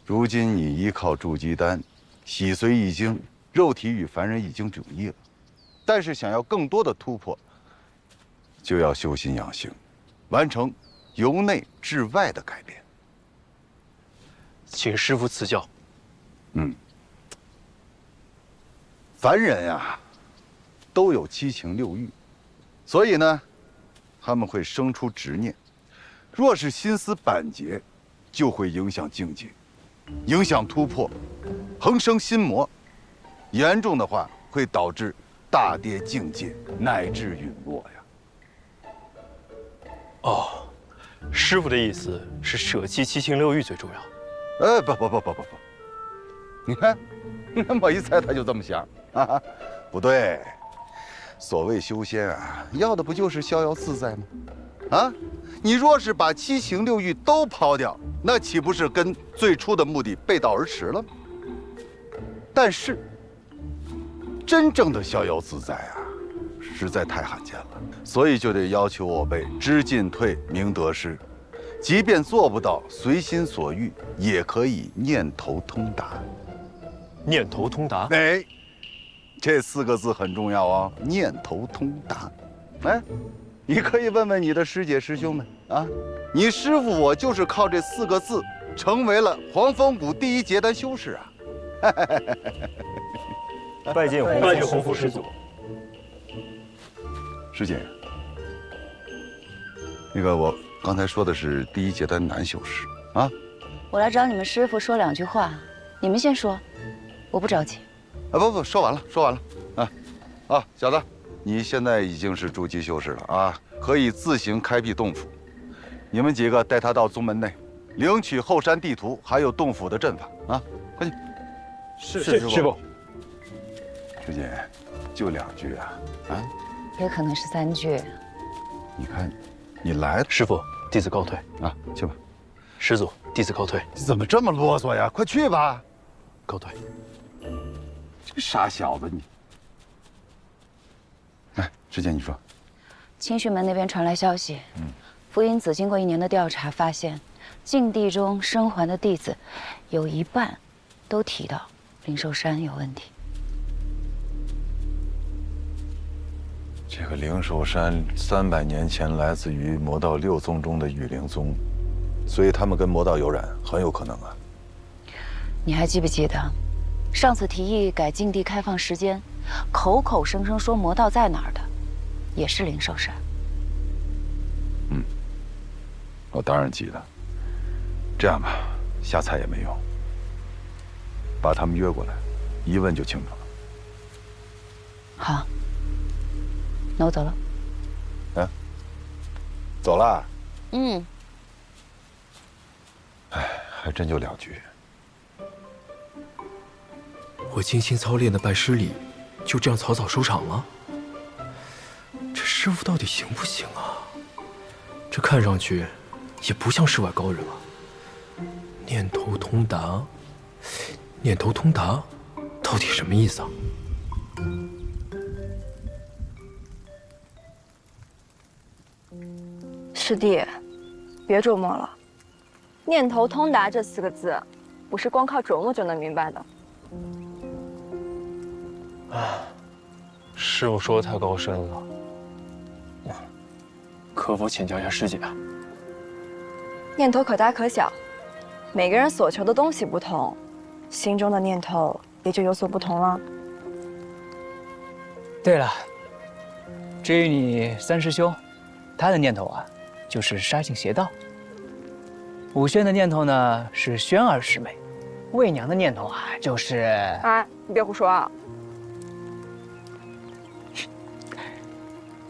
如今你依靠筑基丹，洗髓易经，肉体与凡人已经迥异了。但是想要更多的突破，就要修心养性，完成由内至外的改变。请师傅赐教。凡人啊，都有7情6欲，所以呢，他们会生出执念。若是心思板结，就会影响境界，影响突破，横生心魔。严重的话，会导致大跌境界，乃至陨落呀。哦，师傅的意思是舍弃7情6欲最重要。不，你看，我一猜他就这么想啊，不对，所谓修仙啊，要的不就是逍遥自在吗？啊，你若是把七情六欲都抛掉，那岂不是跟最初的目的背道而驰了吗？但是，真正的逍遥自在啊，实在太罕见了，所以就得要求我辈知进退，明得失。即便做不到随心所欲，也可以念头通达。念头通达？哎，这4个字很重要啊！念头通达。哎，你可以问问你的师姐师兄们啊，你师傅我就是靠这4个字成为了黄风谷第1结丹修士啊！拜见洪福师祖。师姐，那个我刚才说的是第1结丹男修士啊。我来找你们师傅说2句话，你们先说，我不着急。啊不，说完了啊，小子，你现在已经是筑基修士了啊，可以自行开辟洞府。你们几个带他到宗门内，领取后山地图，还有洞府的阵法啊，快去。是师傅。师姐，就2句啊，啊，也可能是3句。你看，你来，师傅，弟子告退啊，去吧。师祖，弟子告退。你怎么这么啰嗦呀？快去吧。告退。这傻小子你。哎，师姐，你说。清虚门那边传来消息，福音子经过1年的调查，发现禁地中生还的弟子，有1半都提到灵寿山有问题。这个灵寿山300年前来自于魔道6宗中的玉灵宗，所以他们跟魔道有染，很有可能啊。你还记不记得，上次提议改禁地开放时间，口口声声说魔道在哪儿的，也是灵寿山。我当然记得。这样吧，瞎猜也没用，把他们约过来，一问就清楚了。好，那我走了。啊，走了？哎，还真就2句。我精心操练的拜师礼，就这样草草收场了？这师傅到底行不行啊？这看上去也不像世外高人啊。念头通达，念头通达，到底什么意思啊？师弟，别琢磨了，念头通达这4个字，不是光靠琢磨就能明白的。师傅说的太高深了，可否请教一下师姐？念头可大可小，每个人所求的东西不同，心中的念头也就有所不同了。对了，至于你3师兄，他的念头啊，就是杀进邪道；武轩的念头呢是宣儿师妹，魏娘的念头啊就是……哎，你别胡说啊！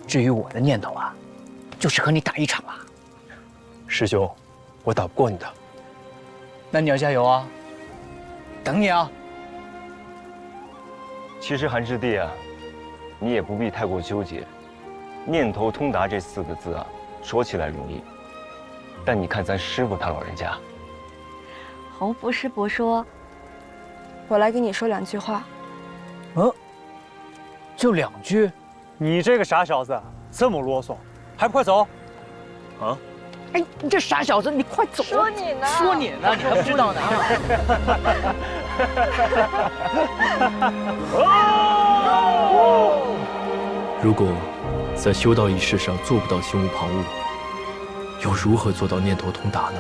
至于我的念头啊，就是和你打一场啊！师兄，我打不过你的。那你要加油啊！等你啊！其实韩师弟啊，你也不必太过纠结。念头通达这4个字啊，说起来容易，但你看咱师傅他老人家。洪福师伯说：“我来给你说2句话。”就2句？你这个傻小子，这么啰嗦，还不快走？啊！哎，你这傻小子，你快走！说你呢？说你呢？你还不知道呢？如果在修道一事上做不到心无旁骛，又如何做到念头通达呢？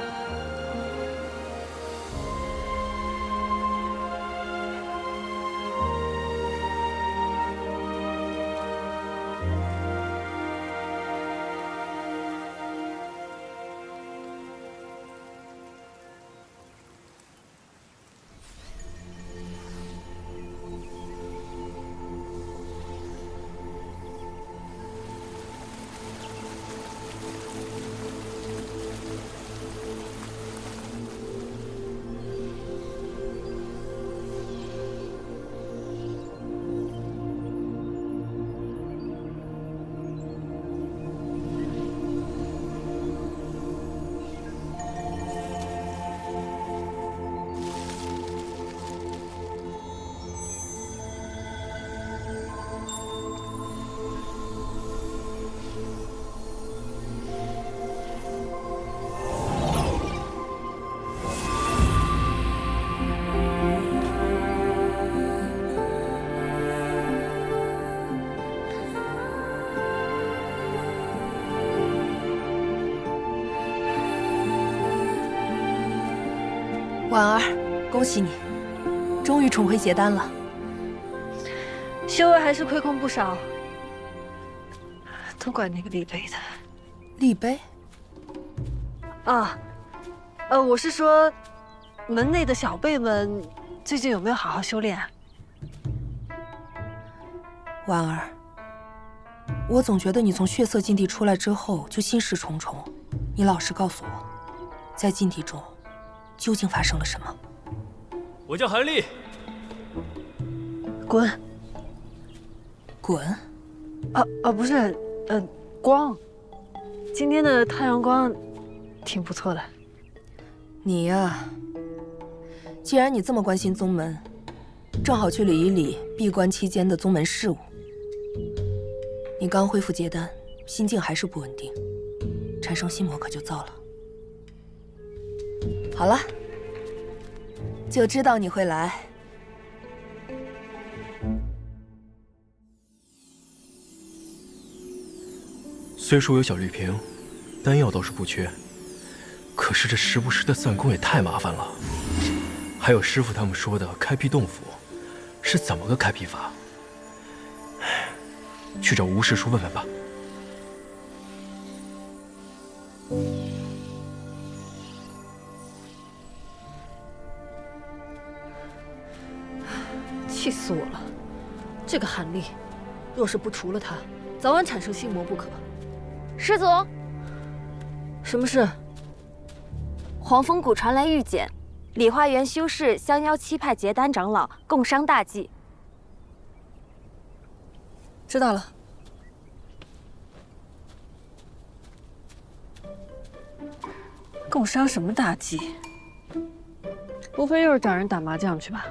婉儿，恭喜你，终于重回结丹了。修为还是亏空不少，都怪那个厉碑的。厉碑？啊，我是说，门内的小辈们最近有没有好好修炼？婉儿，我总觉得你从血色禁地出来之后就心事重重。你老实告诉我，在禁地中究竟发生了什么？我叫韩立。滚！滚！不是，光。今天的太阳光挺不错的。你呀，既然你这么关心宗门，正好去理一理闭关期间的宗门事务。你刚恢复结丹，心境还是不稳定，产生心魔可就糟了。好了，就知道你会来。虽说有小绿瓶，丹药倒是不缺，可是这时不时的散功也太麻烦了。还有师傅他们说的开辟洞府，是怎么个开辟法？去找吴师叔问问吧。气死我了！这个韩立，若是不除了他，早晚产生心魔不可。师祖，什么事？黄风谷传来玉简，礼花园修士相邀7派结丹长老共商大计。知道了。共商什么大计？无非又是找人打麻将去吧。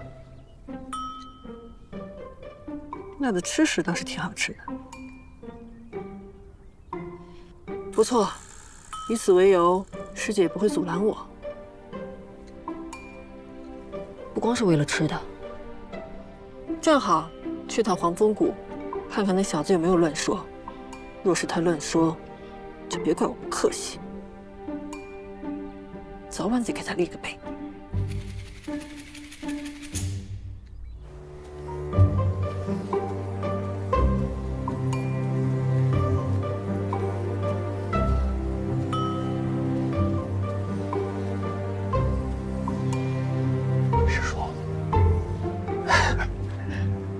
那个吃食倒是挺好吃的。不错，以此为由，师姐也不会阻拦我。不光是为了吃的，正好去趟黄风谷，看看那小子有没有乱说。若是他乱说，就别怪我不客气，早晚得给他立个碑。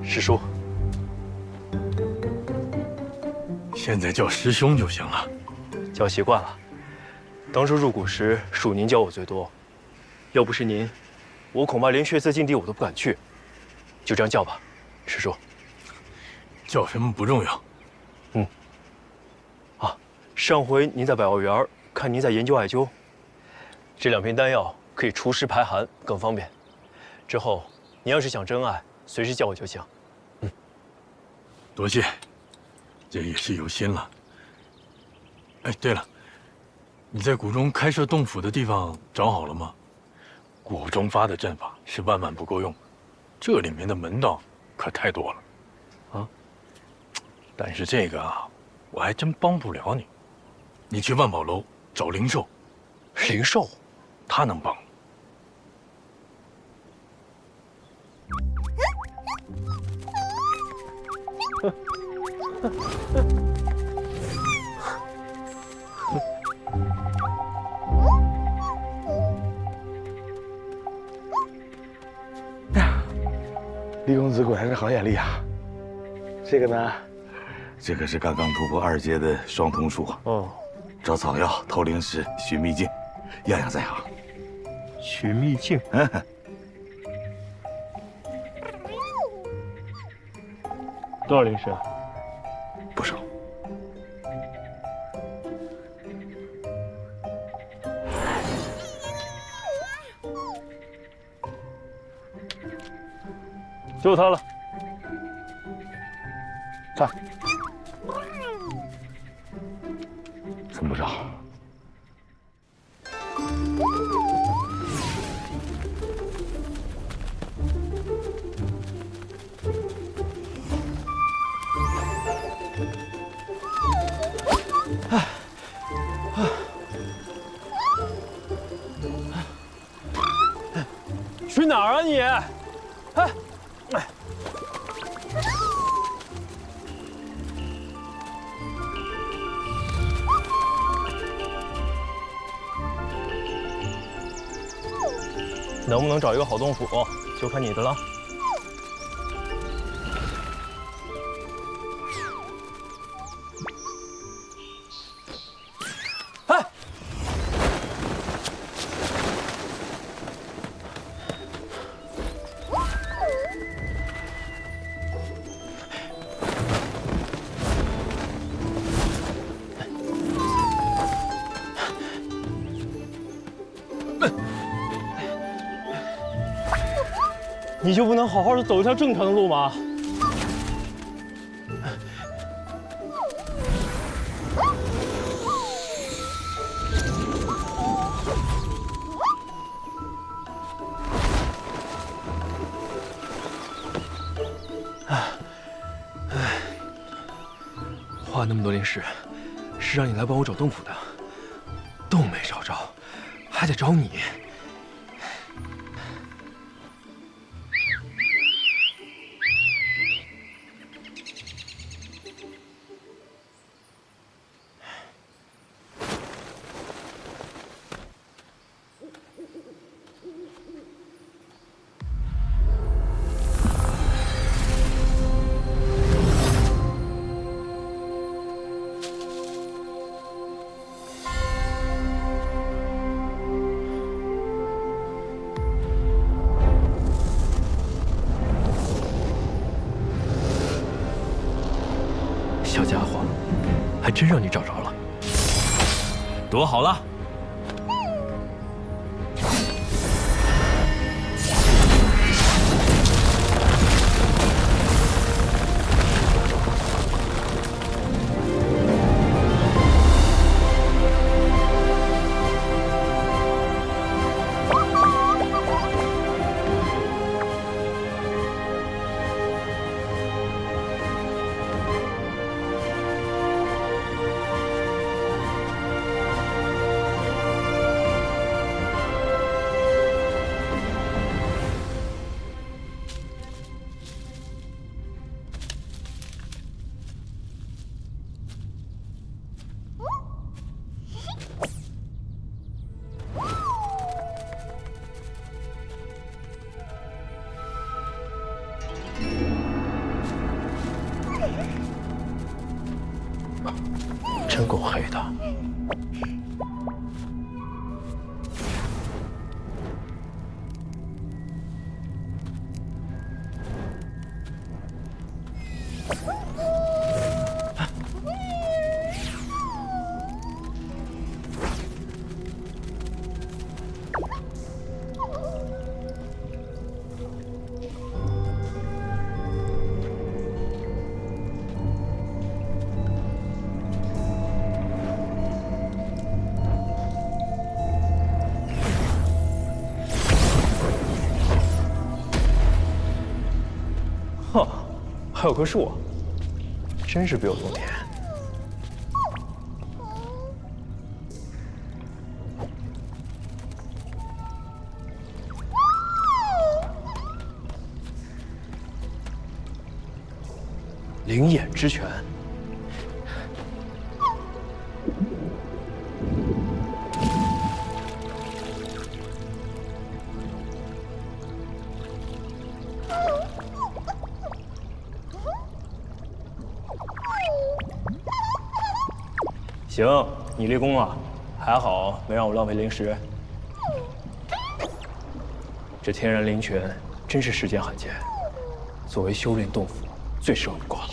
师叔，现在叫师兄就行了，叫习惯了。当初入谷时，属您教我最多，要不是您，我恐怕连血色禁地我都不敢去。就这样叫吧，师叔。叫什么不重要。上回您在百药园看您在研究艾灸，这2瓶丹药可以除湿排寒，更方便。之后您要是想真爱，随时叫我就行。多谢，这也是有心了。哎，对了，你在谷中开设洞府的地方找好了吗？谷中发的阵法是万万不够用，这里面的门道可太多了。但是这个啊，我还真帮不了你。你去万宝楼找灵兽。灵兽，他能帮。李公子果然是好眼力啊！这个呢，这个是刚刚突破2阶的双瞳术。找草药、偷灵石、寻秘境，样样在行。寻秘境。多少灵石啊？不少。就他了。看，真不少。哪儿啊你？哎，能不能找一个好洞府，就看你的了。哎，你就不能好好的走一条正常的路吗？花那么多灵石，是让你来帮我找洞府的，洞没找着，还得找你。小家伙，还真让你找着了，躲好了。真够黑的。哼，还有棵树，真是别有洞天。灵眼之拳。行，你立功了，还好没让我浪费灵石。这天然灵泉真是世间罕见，作为修炼洞府最适合不过了。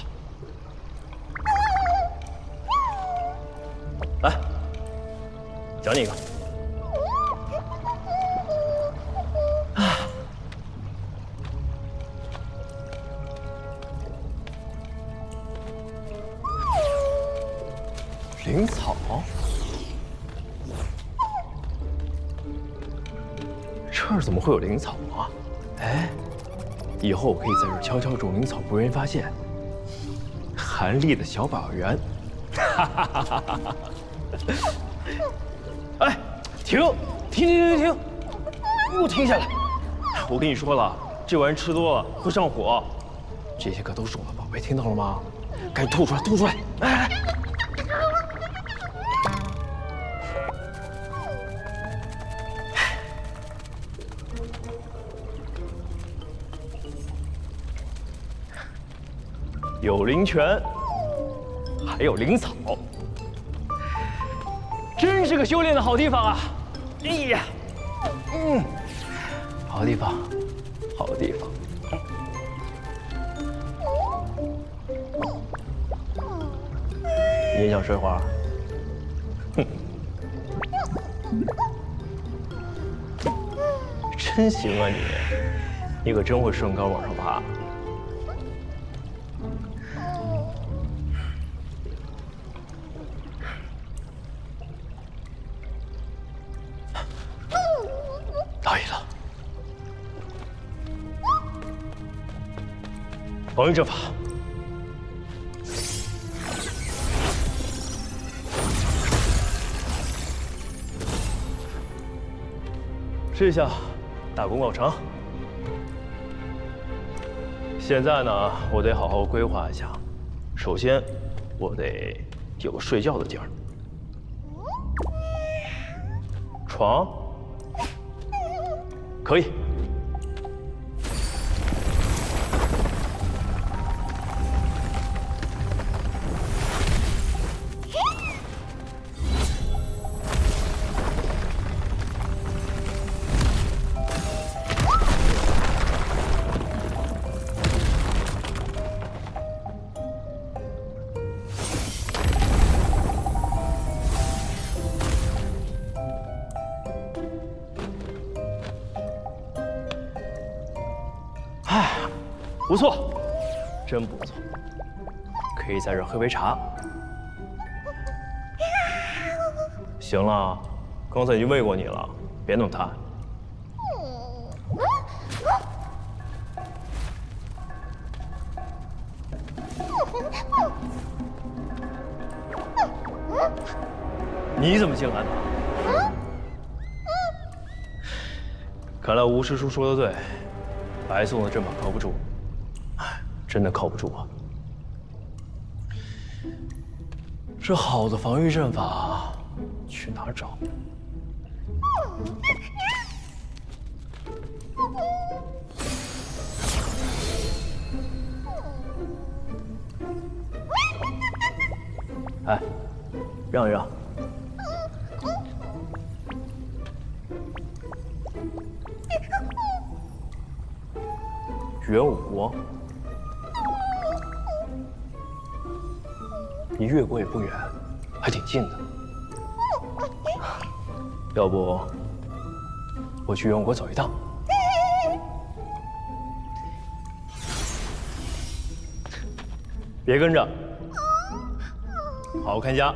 来，奖你一个。灵草，这儿怎么会有灵草啊？哎，以后我可以在这儿悄悄种灵草，不被人发现。韩立的小宝园，哈哈哈哈哈哈！哎，停！给我停下来！我跟你说了，这玩意吃多了会上火。这些可都是我的宝贝，听到了吗？赶紧吐出来，吐出来！来来来。有灵泉，还有灵草，真是个修炼的好地方啊！哎呀，好地方，好地方。你也想睡会儿？哼，真行啊你！你可真会顺杆往上爬。可以了。防御阵法。试一下大功告成。现在呢，我得好好规划一下。首先，我得有个睡觉的地儿。床可以。不错，真不错，可以在这儿喝杯茶。行了，刚才已经喂过你了，别弄它。你怎么进来的？看来吴师叔说的对，白送的阵法靠不住。真的靠不住啊！这好的防御阵法去哪儿找？哎，让一让。元武国。离越国也不远，还挺近的。要不我去元武国走一趟？别跟着，好好看家，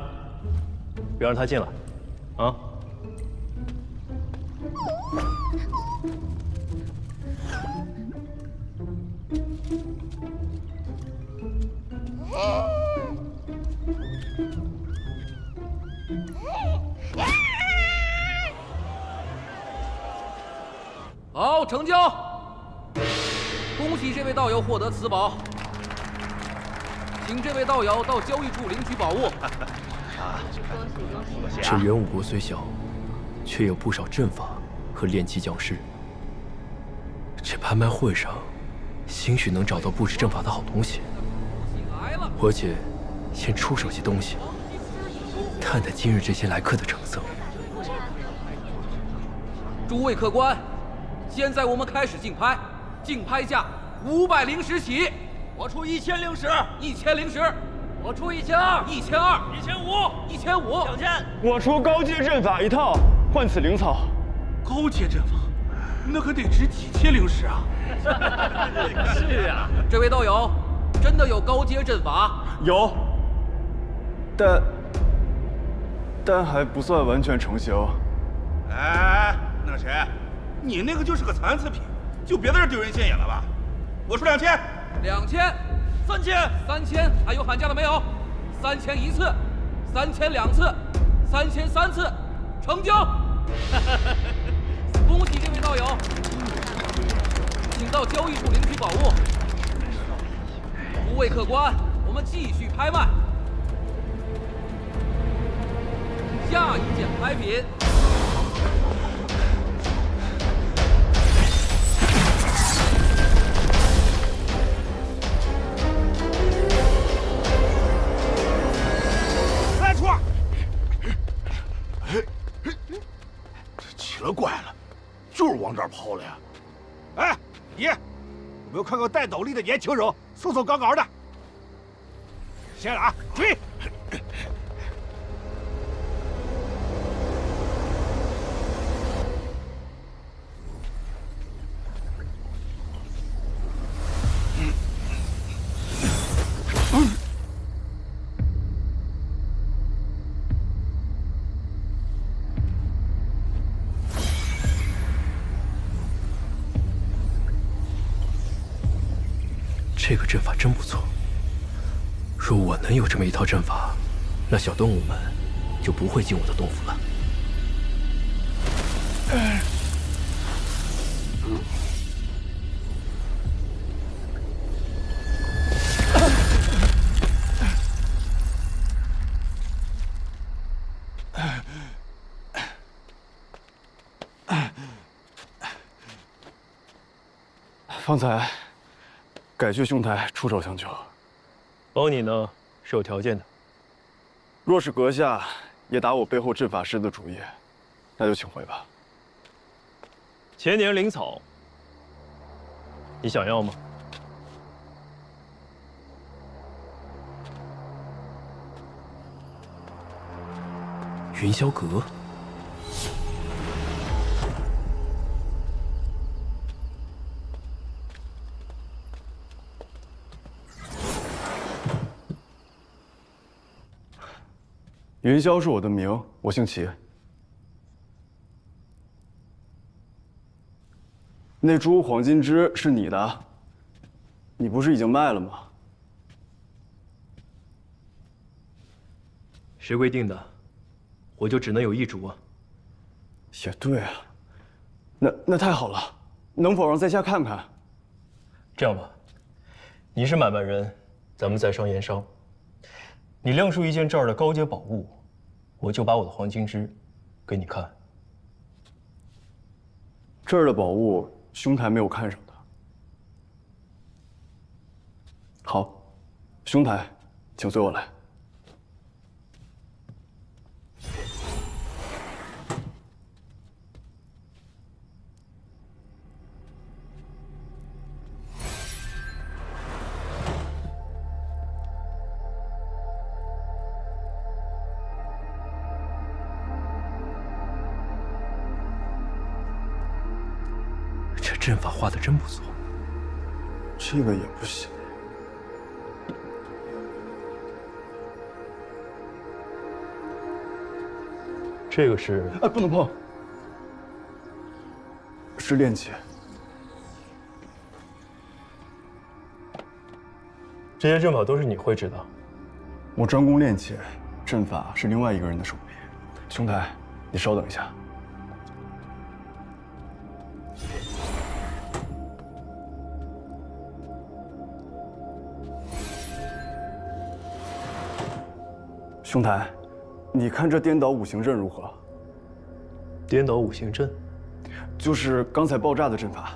别让他进来，啊！好，成交！恭喜这位道友获得此宝，请这位道友到交易处领取宝物。这元武国虽小，却有不少阵法和炼器匠师。这拍卖会上，兴许能找到布置阵法的好东西。而且，先出手些东西，探探今日这些来客的成色。诸位客官。现在我们开始竞拍，竞拍价500灵石起。我出1000灵石，1000灵石。我出1200，1200，1500，1500，抢钱。我出高阶阵法1套，换此灵草。高阶阵法，那可得值几千灵石啊！是啊，这位道友，真的有高阶阵法？有，但还不算完全成型。哎，那谁？你那个就是个残次品，就别在这丢人现眼了吧！我出2000， 2000， 3000， 3000，还有喊价的没有？3000一次，3000两次，3000三次，成交！恭喜这位道友。请到交易处领取宝物。诸位客官，我们继续拍卖。下一件拍品。 奇了怪了，就是往这儿跑了呀！哎，你有没有看个戴斗笠的年轻人，瘦瘦高高的？先了啊，追！这个阵法真不错。若我能有这么一套阵法，那小动物们就不会进我的洞府了。方才感谢兄台出手相救，帮你呢是有条件的。若是阁下也打我背后阵法师的主意，那就请回吧。千年灵草，你想要吗？云霄阁。 云霄是我的名，我姓齐。那株黄金枝是你的，你不是已经卖了吗？谁规定的？我就只能有一株啊。也对啊，那太好了，能否让在下看看？这样吧，你是买卖人，咱们在商言商。 你亮出一件这儿的高阶宝物，我就把我的黄金枝给你看。这儿的宝物，兄台没有看上的。好，兄台，请随我来。阵法画的真不错，这个也不行。这个是……哎，不能碰，是炼器。这些阵法都是你绘制的？我专攻炼器，阵法是另外一个人的手笔。兄台，你稍等一下。 兄台，你看这颠倒五行阵如何？颠倒五行阵，就是刚才爆炸的阵法。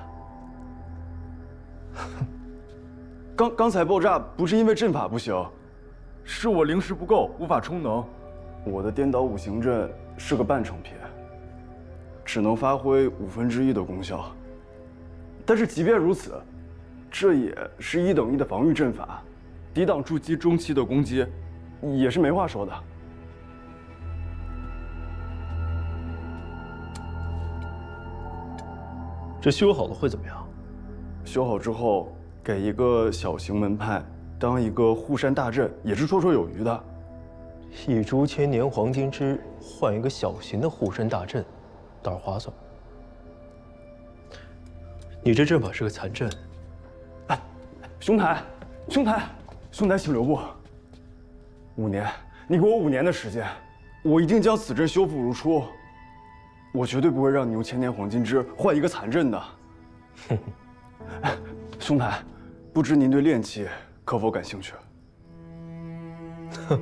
刚才爆炸不是因为阵法不行，是我灵石不够，无法充能。我的颠倒五行阵是个半成品，只能发挥1/5的功效。但是即便如此，这也是1等1的防御阵法，抵挡筑基中期的攻击。 也是没话说的。这修好了会怎么样？修好之后，给一个小型门派当一个护山大阵，也是绰绰有余的。一株千年黄金枝换一个小型的护身大阵，倒是划算。你这阵法是个残阵。哎，兄台，请留步。 5年，你给我5年的时间，我一定将此阵修复如初。我绝对不会让你用千年黄金枝换一个残阵的。哼，兄台，不知您对炼器可否感兴趣？哼，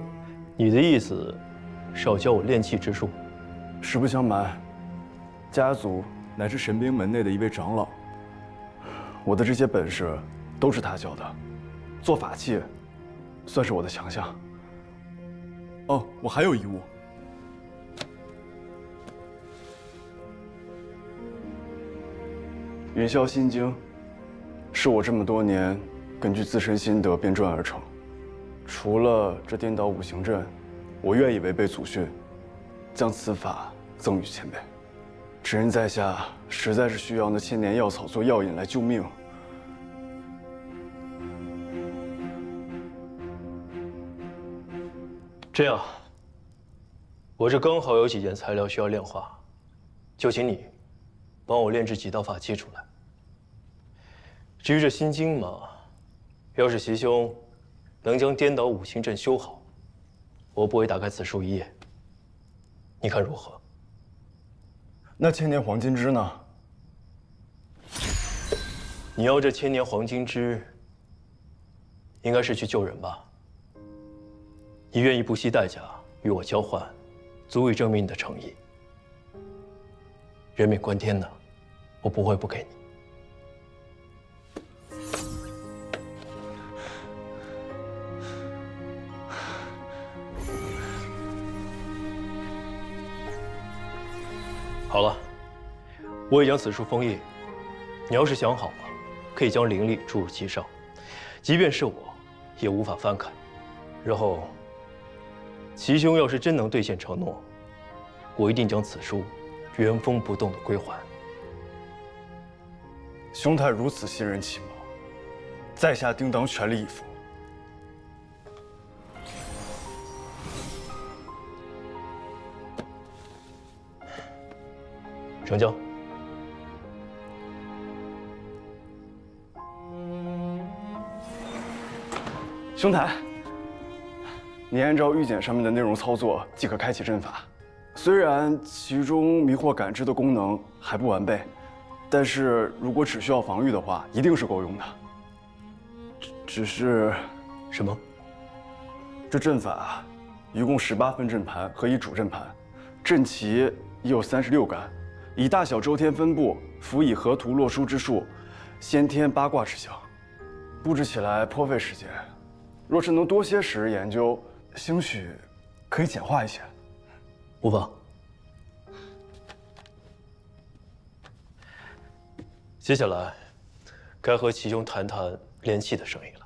你的意思是要教我炼器之术？实不相瞒，家族乃是神兵门内的一位长老，我的这些本事都是他教的。做法器，算是我的强项。哦，我还有一物。云霄心经，是我这么多年根据自身心得编撰而成。除了这颠倒五行阵，我愿意违背祖训，将此法赠予前辈。只因在下实在是需要那千年药草做药引来救命。这样，我这刚好有几件材料需要炼化，就请你帮我炼制几道法器出来。至于这心经嘛，要是齐兄能将颠倒五行阵修好，我不会打开此书一页。你看如何？那千年黄金枝呢？你要这千年黄金枝，应该是去救人吧？你愿意不惜代价与我交换，足以证明你的诚意。人命关天呢，我不会不给你。好了，我已将此书封印。你要是想好了，可以将灵力注入其上，即便是我，也无法翻开。日后，齐兄要是真能兑现承诺，我一定将此书原封不动的归还。兄台如此信任启谋，在下定当全力以赴。成交。兄台，你按照玉简上面的内容操作即可开启阵法。虽然其中迷惑感知的功能还不完备，但是如果只需要防御的话，一定是够用的。只是什么？这阵法一共18分阵盘和一主阵盘，阵旗已有36杆。以大小周天分布，辅以河图洛书之术，先天八卦之象，布置起来颇费时间。若是能多些时日研究，兴许可以简化一些。无妨。接下来，该和齐兄谈谈炼器的生意了。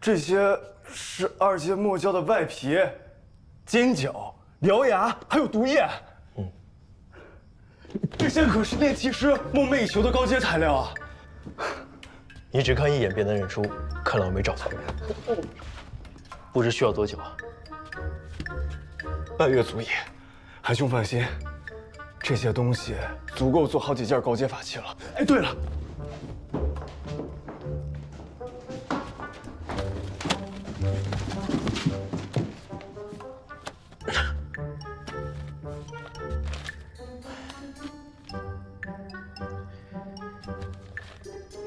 这些是2阶墨胶的外皮。尖角、獠牙，还有毒液。这些可是炼器师梦寐以求的高阶材料啊！你只看一眼便能认出，看来我没找错人。不知需要多久啊？半月足矣。韩兄放心，这些东西足够做好几件高阶法器了。哎，对了。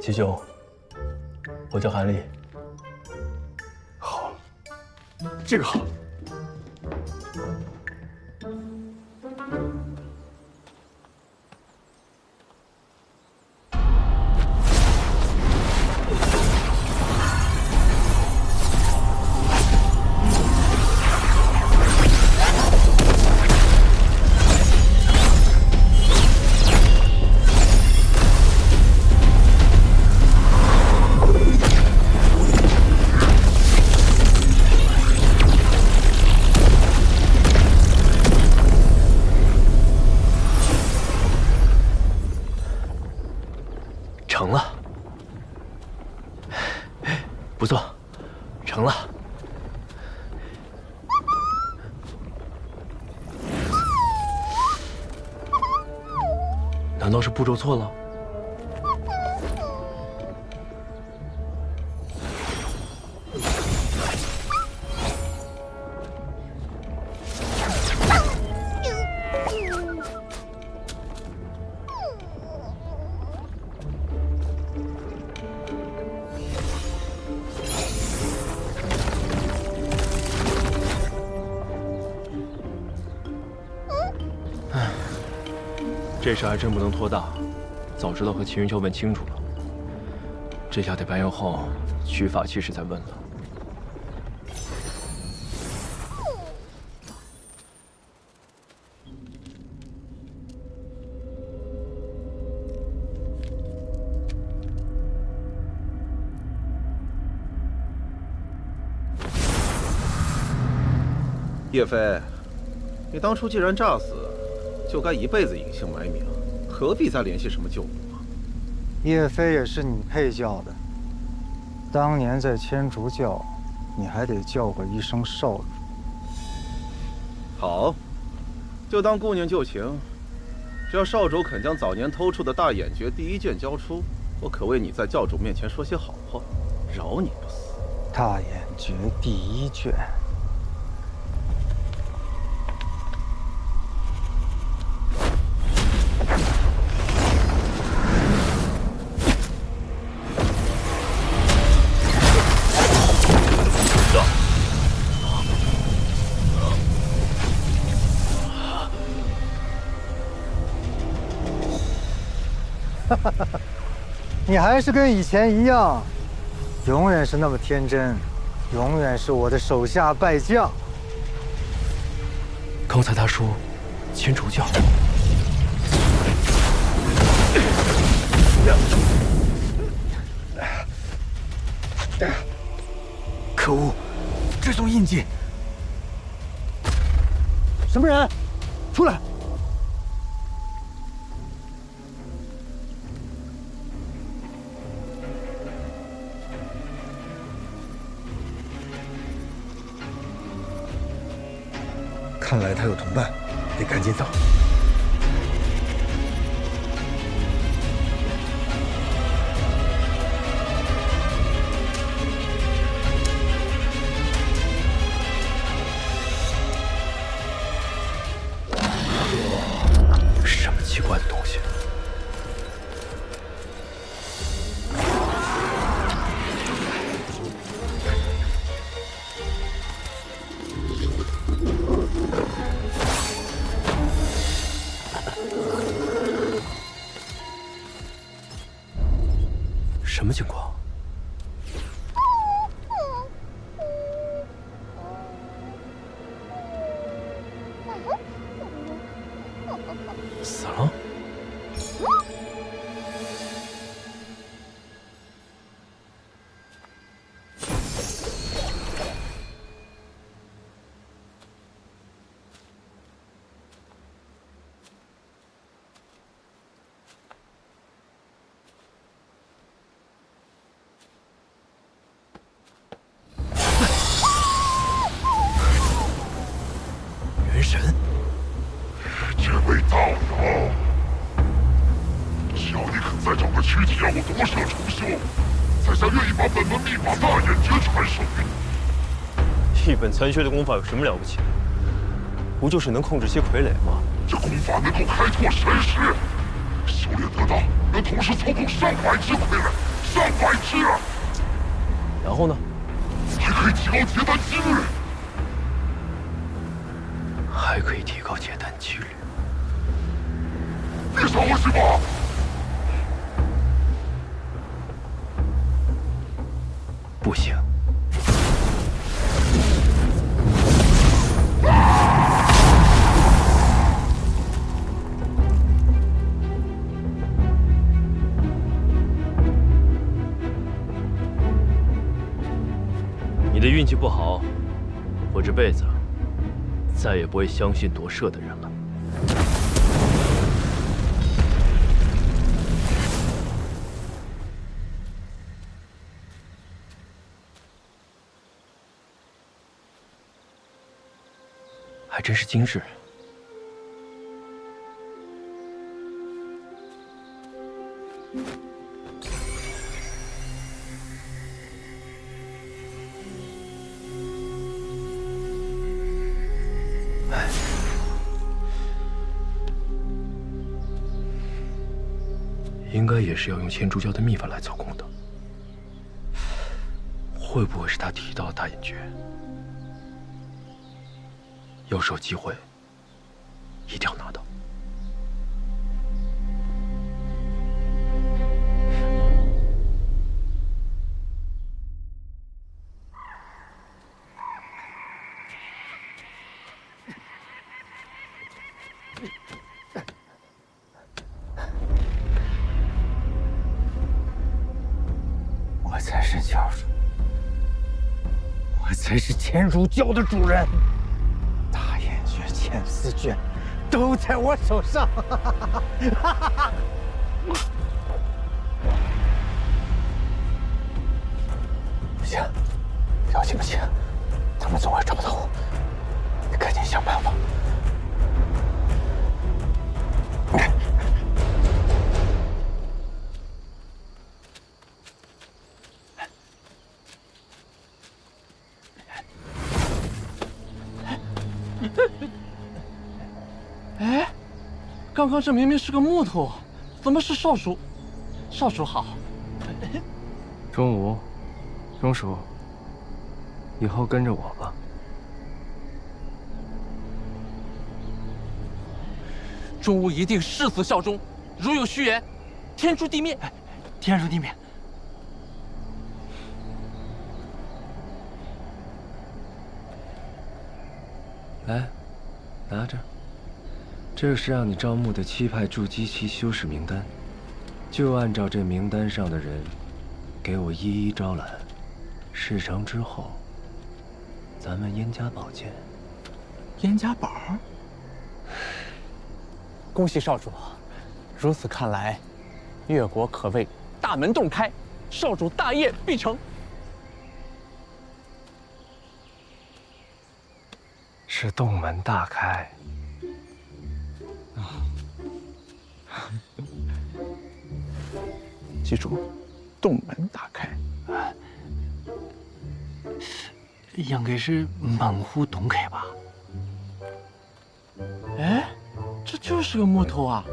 齐兄，我叫韩立。好，这个好。成了，不错，成了。难道是步骤错了？这事还真不能拖大，早知道和秦云霄问清楚了。这下得白药后取法器时再问了。叶飞，你当初既然诈死，就该一辈子隐姓埋名，何必再联系什么救母啊？叶飞也是你配叫的，当年在千竹教，你还得叫过一声少主。好，就当顾念旧情。只要少主肯将早年偷出的大眼诀第一卷交出，我可为你在教主面前说些好话，饶你不死。大眼诀第一卷。你还是跟以前一样，永远是那么天真，永远是我的手下败将。刚才他说千竹教，可恶，这种印记！什么人？出来！看来他有同伴，得赶紧走。什么奇怪的东西？什么情况？死了？神，这位道友，只要你肯再找个躯体让我夺舍重修，在下愿意把本门秘法大眼诀传授给你。一本残缺的功法有什么了不起？不就是能控制些傀儡吗？这功法能够开拓神识，修炼得当，能同时操控上百只傀儡，100只。然后呢？还可以提高结丹几率。还可以提高结丹几率。别伤我是吧？不行。你的运气不好，我这辈子再也不会相信夺舍的人了。还真是今日。应该也是要用千竹教的秘法来操控的，会不会是他提到的大眼诀？要是有机会，一定要拿到。才是天竺教的主人。大眼诀、千丝诀，都在我手上。不行，表情不行，他们总会找到我。你赶紧想办法。哎，刚刚这明明是个木头，怎么是少主？少主好。钟无，钟叔，以后跟着我吧。钟无一定誓死效忠，如有虚言，天诛地灭！天诛地灭！来，拿着，这是让你招募的7派筑基期修士名单，就按照这名单上的人，给我一一招揽。事成之后，咱们燕家堡见。燕家堡？恭喜少主！如此看来，越国可谓大门洞开，少主大业必成。是洞门大开。记住，洞门大开。应该是门户洞开吧？哎，这就是个木头啊！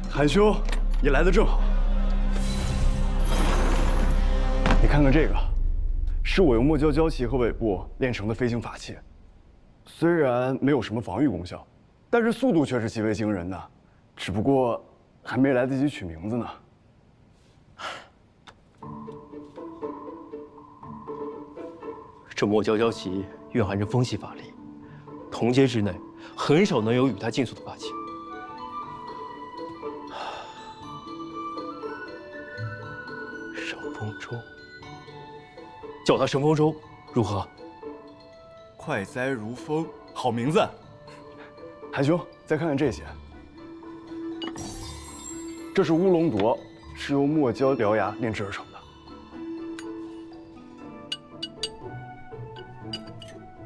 韩兄，你来的正好。你看看这个，是我用墨胶胶旗和尾部炼成的飞行法器。虽然没有什么防御功效，但是速度却是极为惊人的。只不过还没来得及取名字呢。这墨胶胶旗蕴含着风系法力，同阶之内很少能有与它竞速的法器。圣风舟，叫它圣风舟，如何？快哉如风，好名字。韩兄，再看看这些，这是乌龙铎，是由墨胶獠牙炼制而成的。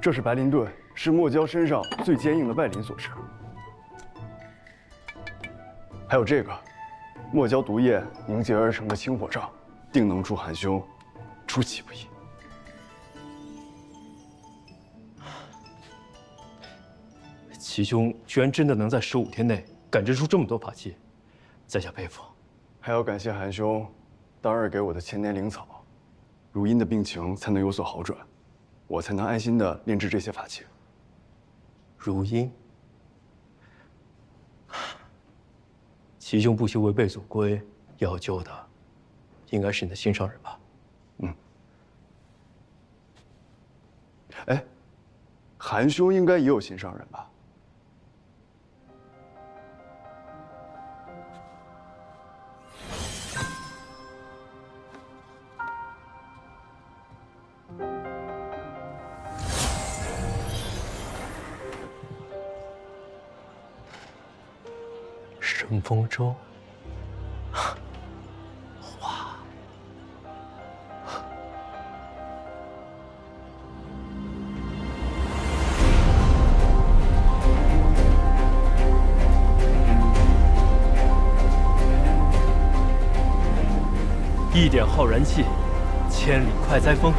这是白磷盾，是墨胶身上最坚硬的外磷所制。还有这个，墨胶毒液凝结而成的清火杖，定能助韩兄出其不意。齐兄居然真的能在15天内感知出这么多法器，在下佩服。还要感谢韩兄当日给我的千年灵草，如茵的病情才能有所好转，我才能安心的炼制这些法器。如茵，齐兄不惜违背祖规，要救的应该是你的心上人吧？嗯。哎，韩兄应该也有心上人吧？圣风舟，哇！一点浩然气，千里快哉风。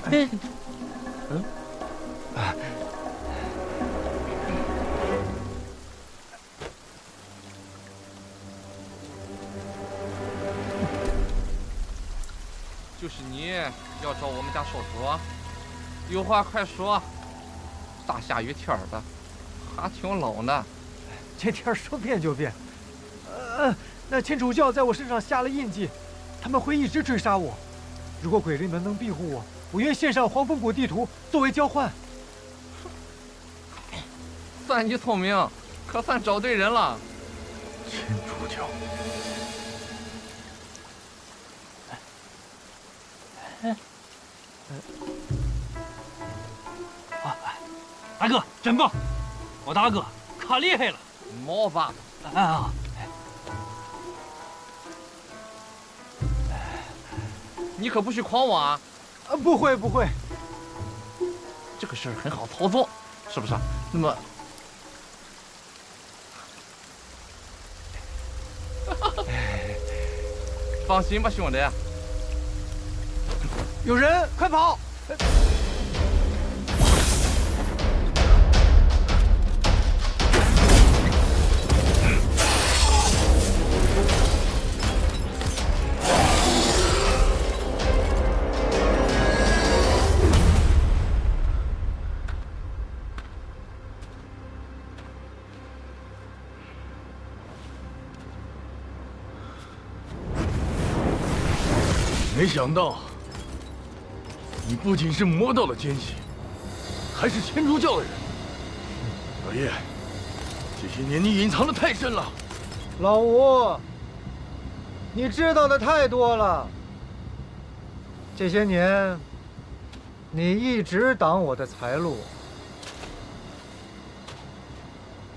就是你要找我们家少主，有话快说。大下雨天的，还挺冷的。这天说变就变。那天主教在我身上下了印记，他们会一直追杀我。如果鬼灵门能庇护我，我愿献上黄风谷地图作为交换。算你聪明，可算找对人了。天主教。大哥真棒，我大哥可厉害了。毛吧。啊。你可不许诓我啊！不会不会，这个事儿很好操作，是不是？那么，放心吧，兄弟。有人，快跑！没想到，你不仅是魔道的奸细，还是天主教的人。老叶，这些年你隐藏的太深了。老吴，你知道的太多了。这些年，你一直挡我的财路，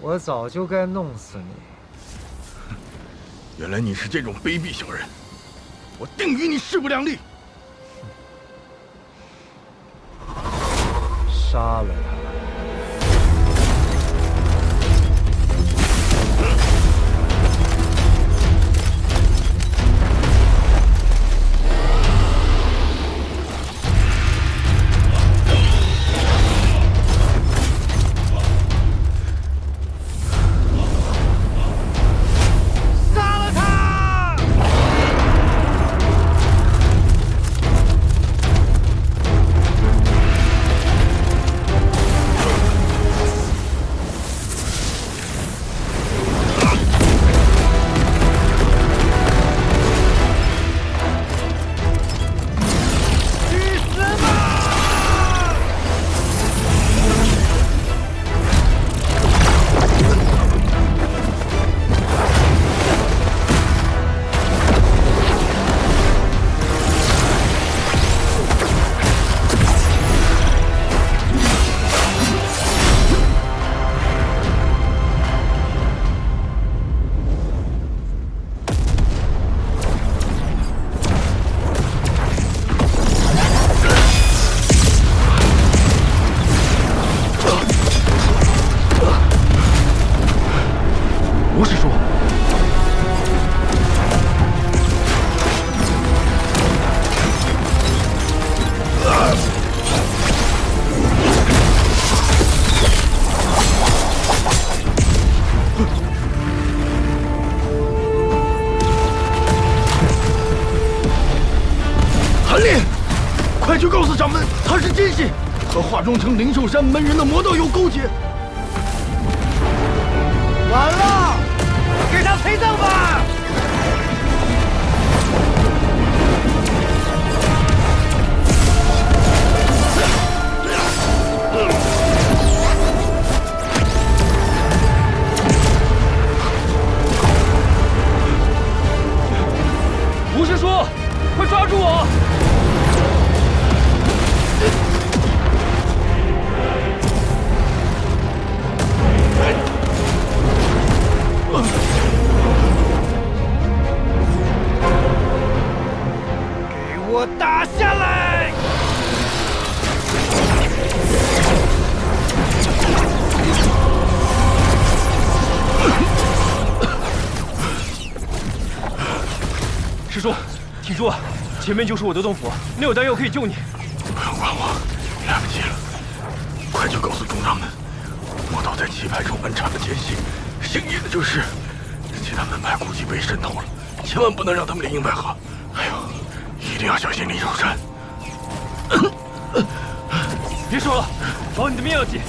我早就该弄死你。原来你是这种卑鄙小人。我定与你势不两立！杀了他！去告诉掌门，他是奸细，和华中城灵寿山门人的魔道有勾结。完了，给他陪葬吧！吴师叔，快抓住我！ 给我打下来！师叔，挺住，前面就是我的洞府，那有丹药可以救你。不用管我。去告诉宗长们，魔道在棋牌中安插了奸细，幸运的就是其他门派估计被渗透了，千万不能让他们连营外合。还有，一定要小心李守山。别说了，保你的命要紧。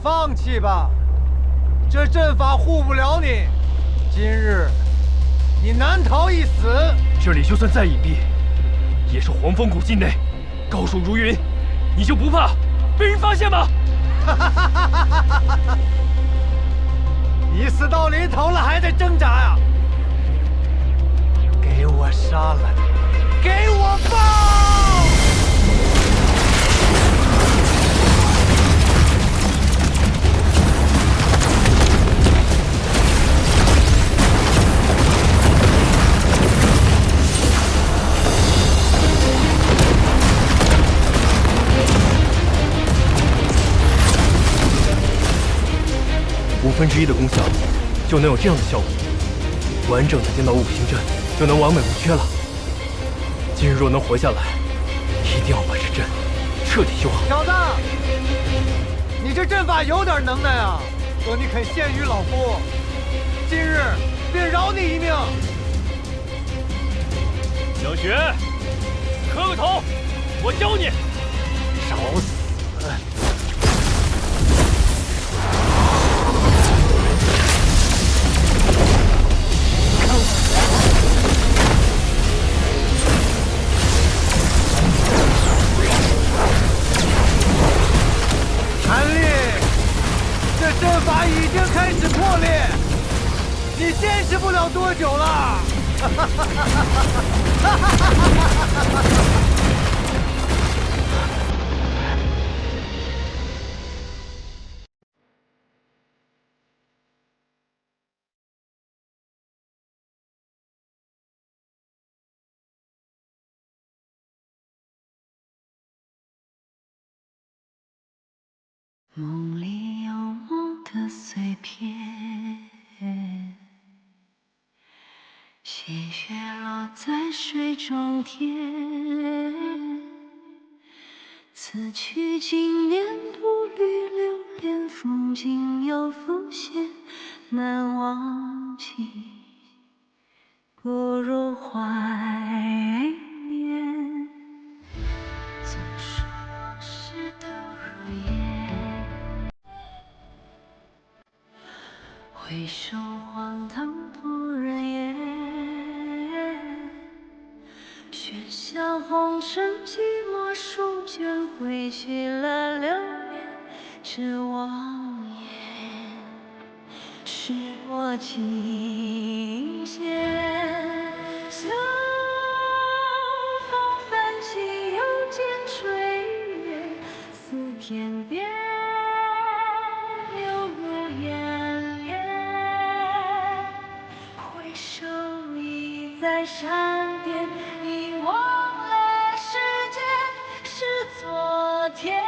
放弃吧，这阵法护不了你。今日你难逃一死。这里就算再隐蔽，也是黄风谷境内，高手如云，你就不怕被人发现吗？你死到临头了还在挣扎呀？给我杀了你，给我放！ 1/5的功效，就能有这样的效果。完整的颠倒五行阵就能完美无缺了。今日若能活下来，一定要把这阵彻底修好。小子，你这阵法有点能耐啊！若你肯献于老夫，今日便饶你一命。小雪，磕个头，我教你。找死！ 韩立，这阵法已经开始破裂，你坚持不了多久了。梦里有梦的碎片，细雪落在水中天。此去经年，不语流连，风景又浮现，难忘记，不如怀念。总是往事都如烟。 回首荒唐不忍言，喧嚣红尘，寂寞书卷，挥去了流年之妄言。我琴弦，相逢泛起又见炊烟，似天边流入眼帘。回首已在山巅，已忘了时间是昨天。